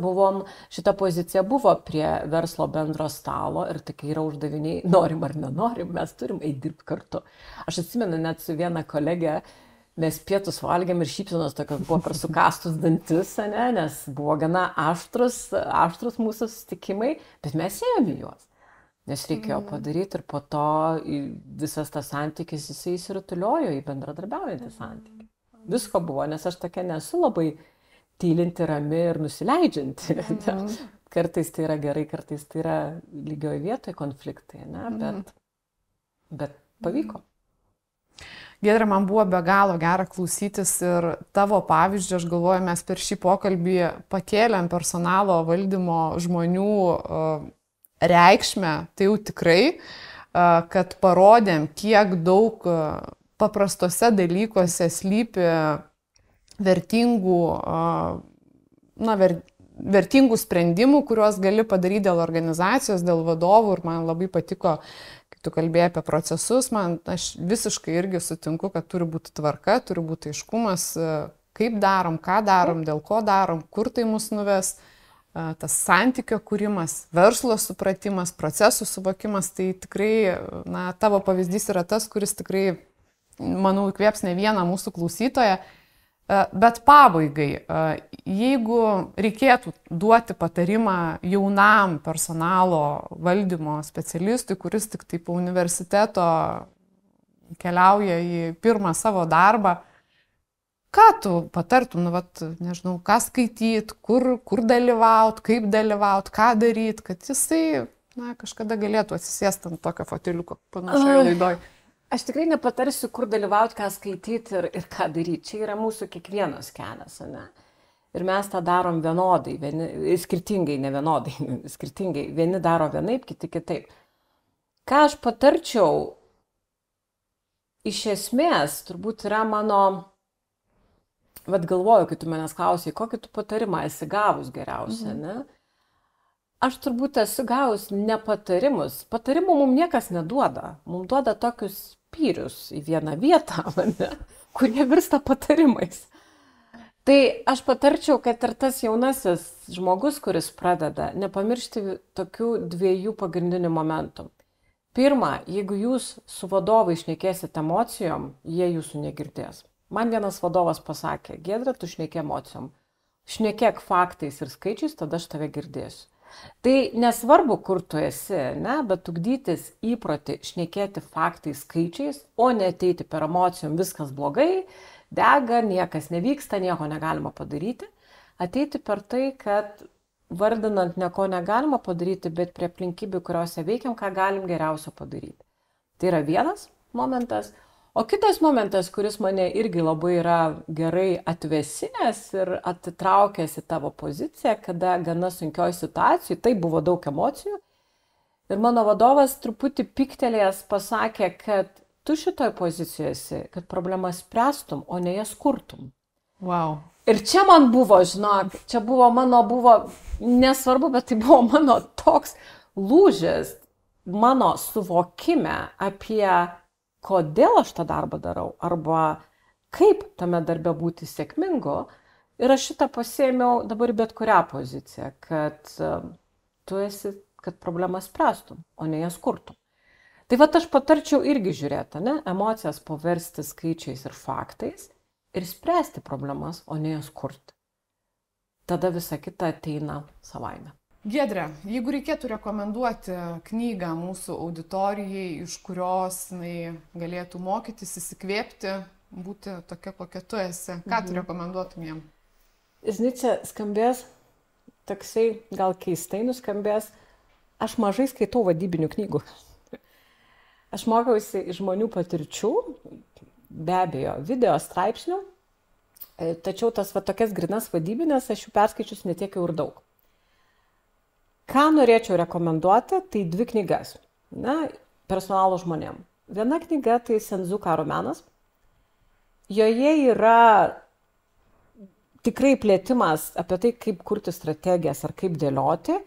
šita pozicija buvo prie verslo bendro stalo ir tai yra uždaviniai, norim ar nenorim, mes turim eiti dirbti kartu. Aš atsimenu net su viena kolegė, mes pietus valgėm ir šypsenos tokios buvo per sukastus dantis, ne? Nes buvo gana aštrus mūsų susitikimai, bet mes ėjom į juos. Nes reikėjo padaryti ir po to visas tas santykis jisai įsirutuliojo į bendradarbiaujantį santykį. Visko buvo, nes aš tokia nesu labai tylinti, rami ir nusileidžianti. Kartais tai yra gerai, kartais tai yra lygioje vietoje konfliktai, ne? Bet pavyko. Giedre, man buvo be galo gera klausytis ir tavo pavyzdžių, aš galvoju, mes per šį pokalbį pakėlėm personalo valdymo žmonių reikšmę, tai jau tikrai, kad parodėm, kiek daug paprastose dalykuose slypi vertingų sprendimų, kuriuos gali padaryti dėl organizacijos, dėl vadovų ir man labai patiko, tu kalbėjai apie procesus, aš visiškai irgi sutinku, kad turi būti tvarka, turi būti aiškumas, kaip darom, ką darom, dėl ko darom, kur tai mus nuves, tas santykio kūrimas, verslo supratimas, procesų suvokimas, tai tikrai, tavo pavyzdys yra tas, kuris tikrai, manau, įkvėps ne vieną mūsų klausytoją. Bet pabaigai, jeigu reikėtų duoti patarimą jaunam personalo valdymo specialistui, kuris tik tai po universiteto keliauja į pirmą savo darbą, ką tu patartum, nežinau, ką skaityt, kur dalyvaut, kaip dalyvaut, ką daryt, kad jisai kažkada galėtų atsisėsti ant tokio foteliuko panašioje laidoje. Aš tikrai nepatarsiu, kur dalyvauti, ką skaityti ir ką daryti. Čia yra mūsų kiekvienas kelias, ne? Ir mes tą darom vienodai, skirtingai, ne vienodai, skirtingai. Vieni daro vienaip, kiti kitaip. Ką aš patarčiau, iš esmės turbūt yra mano, vat galvoju, kai tu manęs klausai, kokį tu patarimą esi gavus geriausia, ne? Aš turbūt esu gavus ne patarimus. Patarimų mums niekas neduoda. Mums duoda tokius spyrius į vieną vietą, ne? Kurie virsta patarimais. Tai aš patarčiau, kad ir tas jaunasis žmogus, kuris pradeda, nepamiršti tokių dviejų pagrindinių momentų. Pirma, jeigu jūs su vadovai šnekėsite emocijom, jie jūsų negirdės. Man vienas vadovas pasakė, Giedre, tu šnekė emocijom. Šnekėk faktais ir skaičiais, tada aš tave girdėsiu. Tai nesvarbu, kur tu esi, ne, bet ugdytis įprotį šnekėti faktais, skaičiais, o ne ateiti per emocijom, viskas blogai, dega, niekas nevyksta, nieko negalima padaryti. Ateiti per tai, kad vardinant nieko negalima padaryti, bet prie aplinkybių, kuriuose veikiam, ką galim geriausio padaryti. Tai yra vienas momentas. O kitas momentas, kuris mane irgi labai yra gerai atvesinęs ir atitraukęs į tavo poziciją, kada gana sunkioj situacijai, tai buvo daug emocijų. Ir mano vadovas truputį piktelėjęs pasakė, kad tu šitoj pozicijoje esi, kad problemas spręstum, o ne jas kurtum. Wow. Ir čia man buvo, žinok, čia buvo nesvarbu, bet tai buvo mano toks lūžis, mano suvokime apie kodėl aš tą darbą darau, arba kaip tame darbe būti sėkmingu. Ir aš šitą pasėmiau dabar bet kurią poziciją, kad tu esi, kad problemas spręstum, o ne jas kurtum. Tai vat aš patarčiau irgi žiūrėti, ne, emocijas paversti skaičiais ir faktais ir spręsti problemas, o ne jas kurti. Tada visa kita ateina savaime. Giedre, jeigu reikėtų rekomenduoti knygą mūsų auditorijai, iš kurios jinai galėtų mokytis, įsikvėpti, būti tokia, kokia tu esi, ką tu rekomenduotum jiem? Žinai, čia skambės, toksai gal keistai nuskambės, aš mažai skaitau vadybinių knygų. Aš mokiausi iš žmonių patirčių, be abejo, video straipsnių, tačiau tas tokias grynas vadybinės aš jų perskaičius netiek jau ir daug. Ką norėčiau rekomenduoti, tai 2 knygas, na, personalo žmonėm. Viena knyga tai Sun Tzu Karo menas. Joje yra tikrai plėtimas apie tai, kaip kurti strategijas ar kaip dėlioti.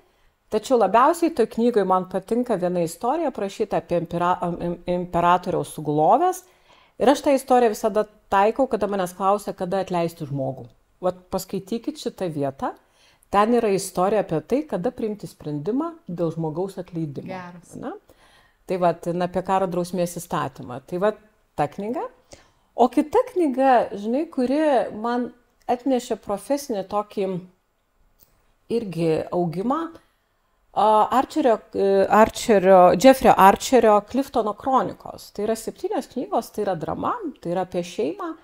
Tačiau labiausiai toj knygoje man patinka viena istorija aprašyta apie imperatoriaus sugulovės. Ir aš tą istoriją visada taikau, kada manęs klausia, kada atleisti žmogų. Vat paskaitykit šitą vietą. Ten yra istorija apie tai, kada priimti sprendimą dėl žmogaus atleidimo. Geras. Na? Tai vat, apie karo drausmės įstatymą. Tai vat ta knyga. O kita knyga, žinai, kuri man atnešė profesinį tokį irgi augimą, Jeffrio Archerio Cliftono kronikos. Tai yra 7 knygos, tai yra drama, tai yra apie šeimą.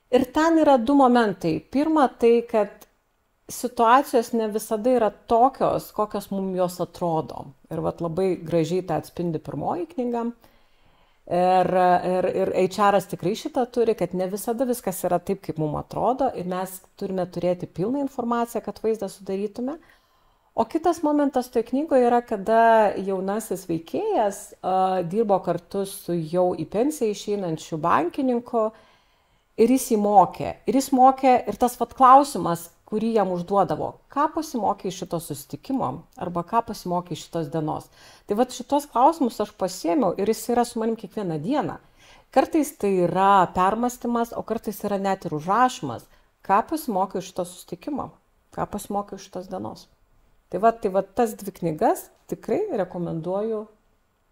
Ir ten yra 2 momentai. Pirma, tai, kad situacijos ne visada yra tokios, kokios mums jos atrodo. Ir vat labai gražiai tą atspindi pirmoji knyga. Ir HR-as tikrai šitą turi, kad ne visada viskas yra taip, kaip mums atrodo. Ir mes turime turėti pilną informaciją, kad vaizdą sudarytume. O kitas momentas toje knygoje yra, kada jaunasis veikėjas dirbo kartu su jau į pensiją išeinančiu bankininku ir jis įmokė. Ir jis mokė ir tas vat klausimas, kurį jam užduodavo, ką pasimokė iš šito susitikimo arba ką pasimokė iš šitos dienos. Tai vat šitos klausimus aš pasiėmiau ir jis yra su manim kiekvieną dieną. Kartais tai yra permąstymas, o kartais yra net ir užrašymas, ką pasimokė iš šito susitikimo, ką pasimokė iš šitos dienos. Tai vat tas 2 knygas tikrai rekomenduoju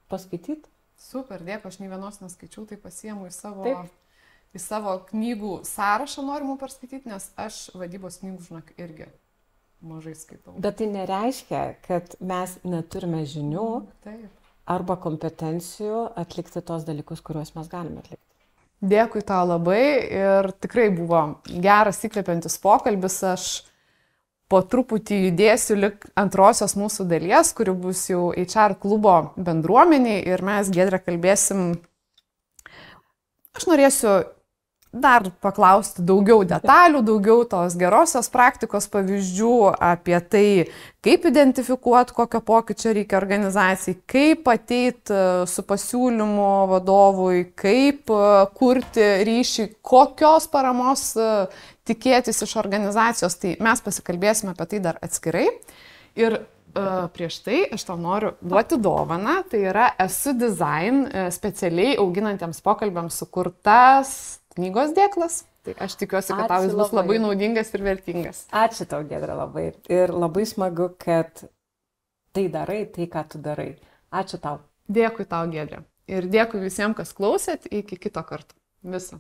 paskaityti. Super, dėkui, aš nei vienos neskaičiau, tai pasiėmu į savo knygų sąrašą norimų perskaityti, nes aš vadybos knygų, žinok, irgi mažai skaitau. Bet tai nereiškia, kad mes neturime žinių arba kompetencijų atlikti tos dalykus, kuriuos mes galime atlikti. Dėkui tau labai ir tikrai buvo geras įkvepiantis pokalbis. Aš po truputį judėsiu lik antrosios mūsų dalies, kuri bus jau HR klubo bendruomeniai ir mes, Giedre, kalbėsim. Aš norėsiu dar paklausti daugiau detalių, daugiau tos gerosios praktikos pavyzdžių apie tai, kaip identifikuoti, kokio pokyčio reikia organizacijai, kaip ateiti su pasiūlymu vadovui, kaip kurti ryšį, kokios paramos tikėtis iš organizacijos, tai mes pasikalbėsime apie tai dar atskirai. Ir prieš tai aš tau noriu duoti dovaną, tai yra Esu Design specialiai auginantiems pokalbiams sukurtas knygos dėklas. Tai aš tikiuosi, kad tau jis bus labai naudingas ir vertingas. Ačiū tau, Giedrė, labai. Ir labai smagu, kad tai darai, tai ką tu darai. Ačiū tau. Dėkui tau, Giedrė. Ir dėkui visiems, kas klausėt, iki kito karto. Viso.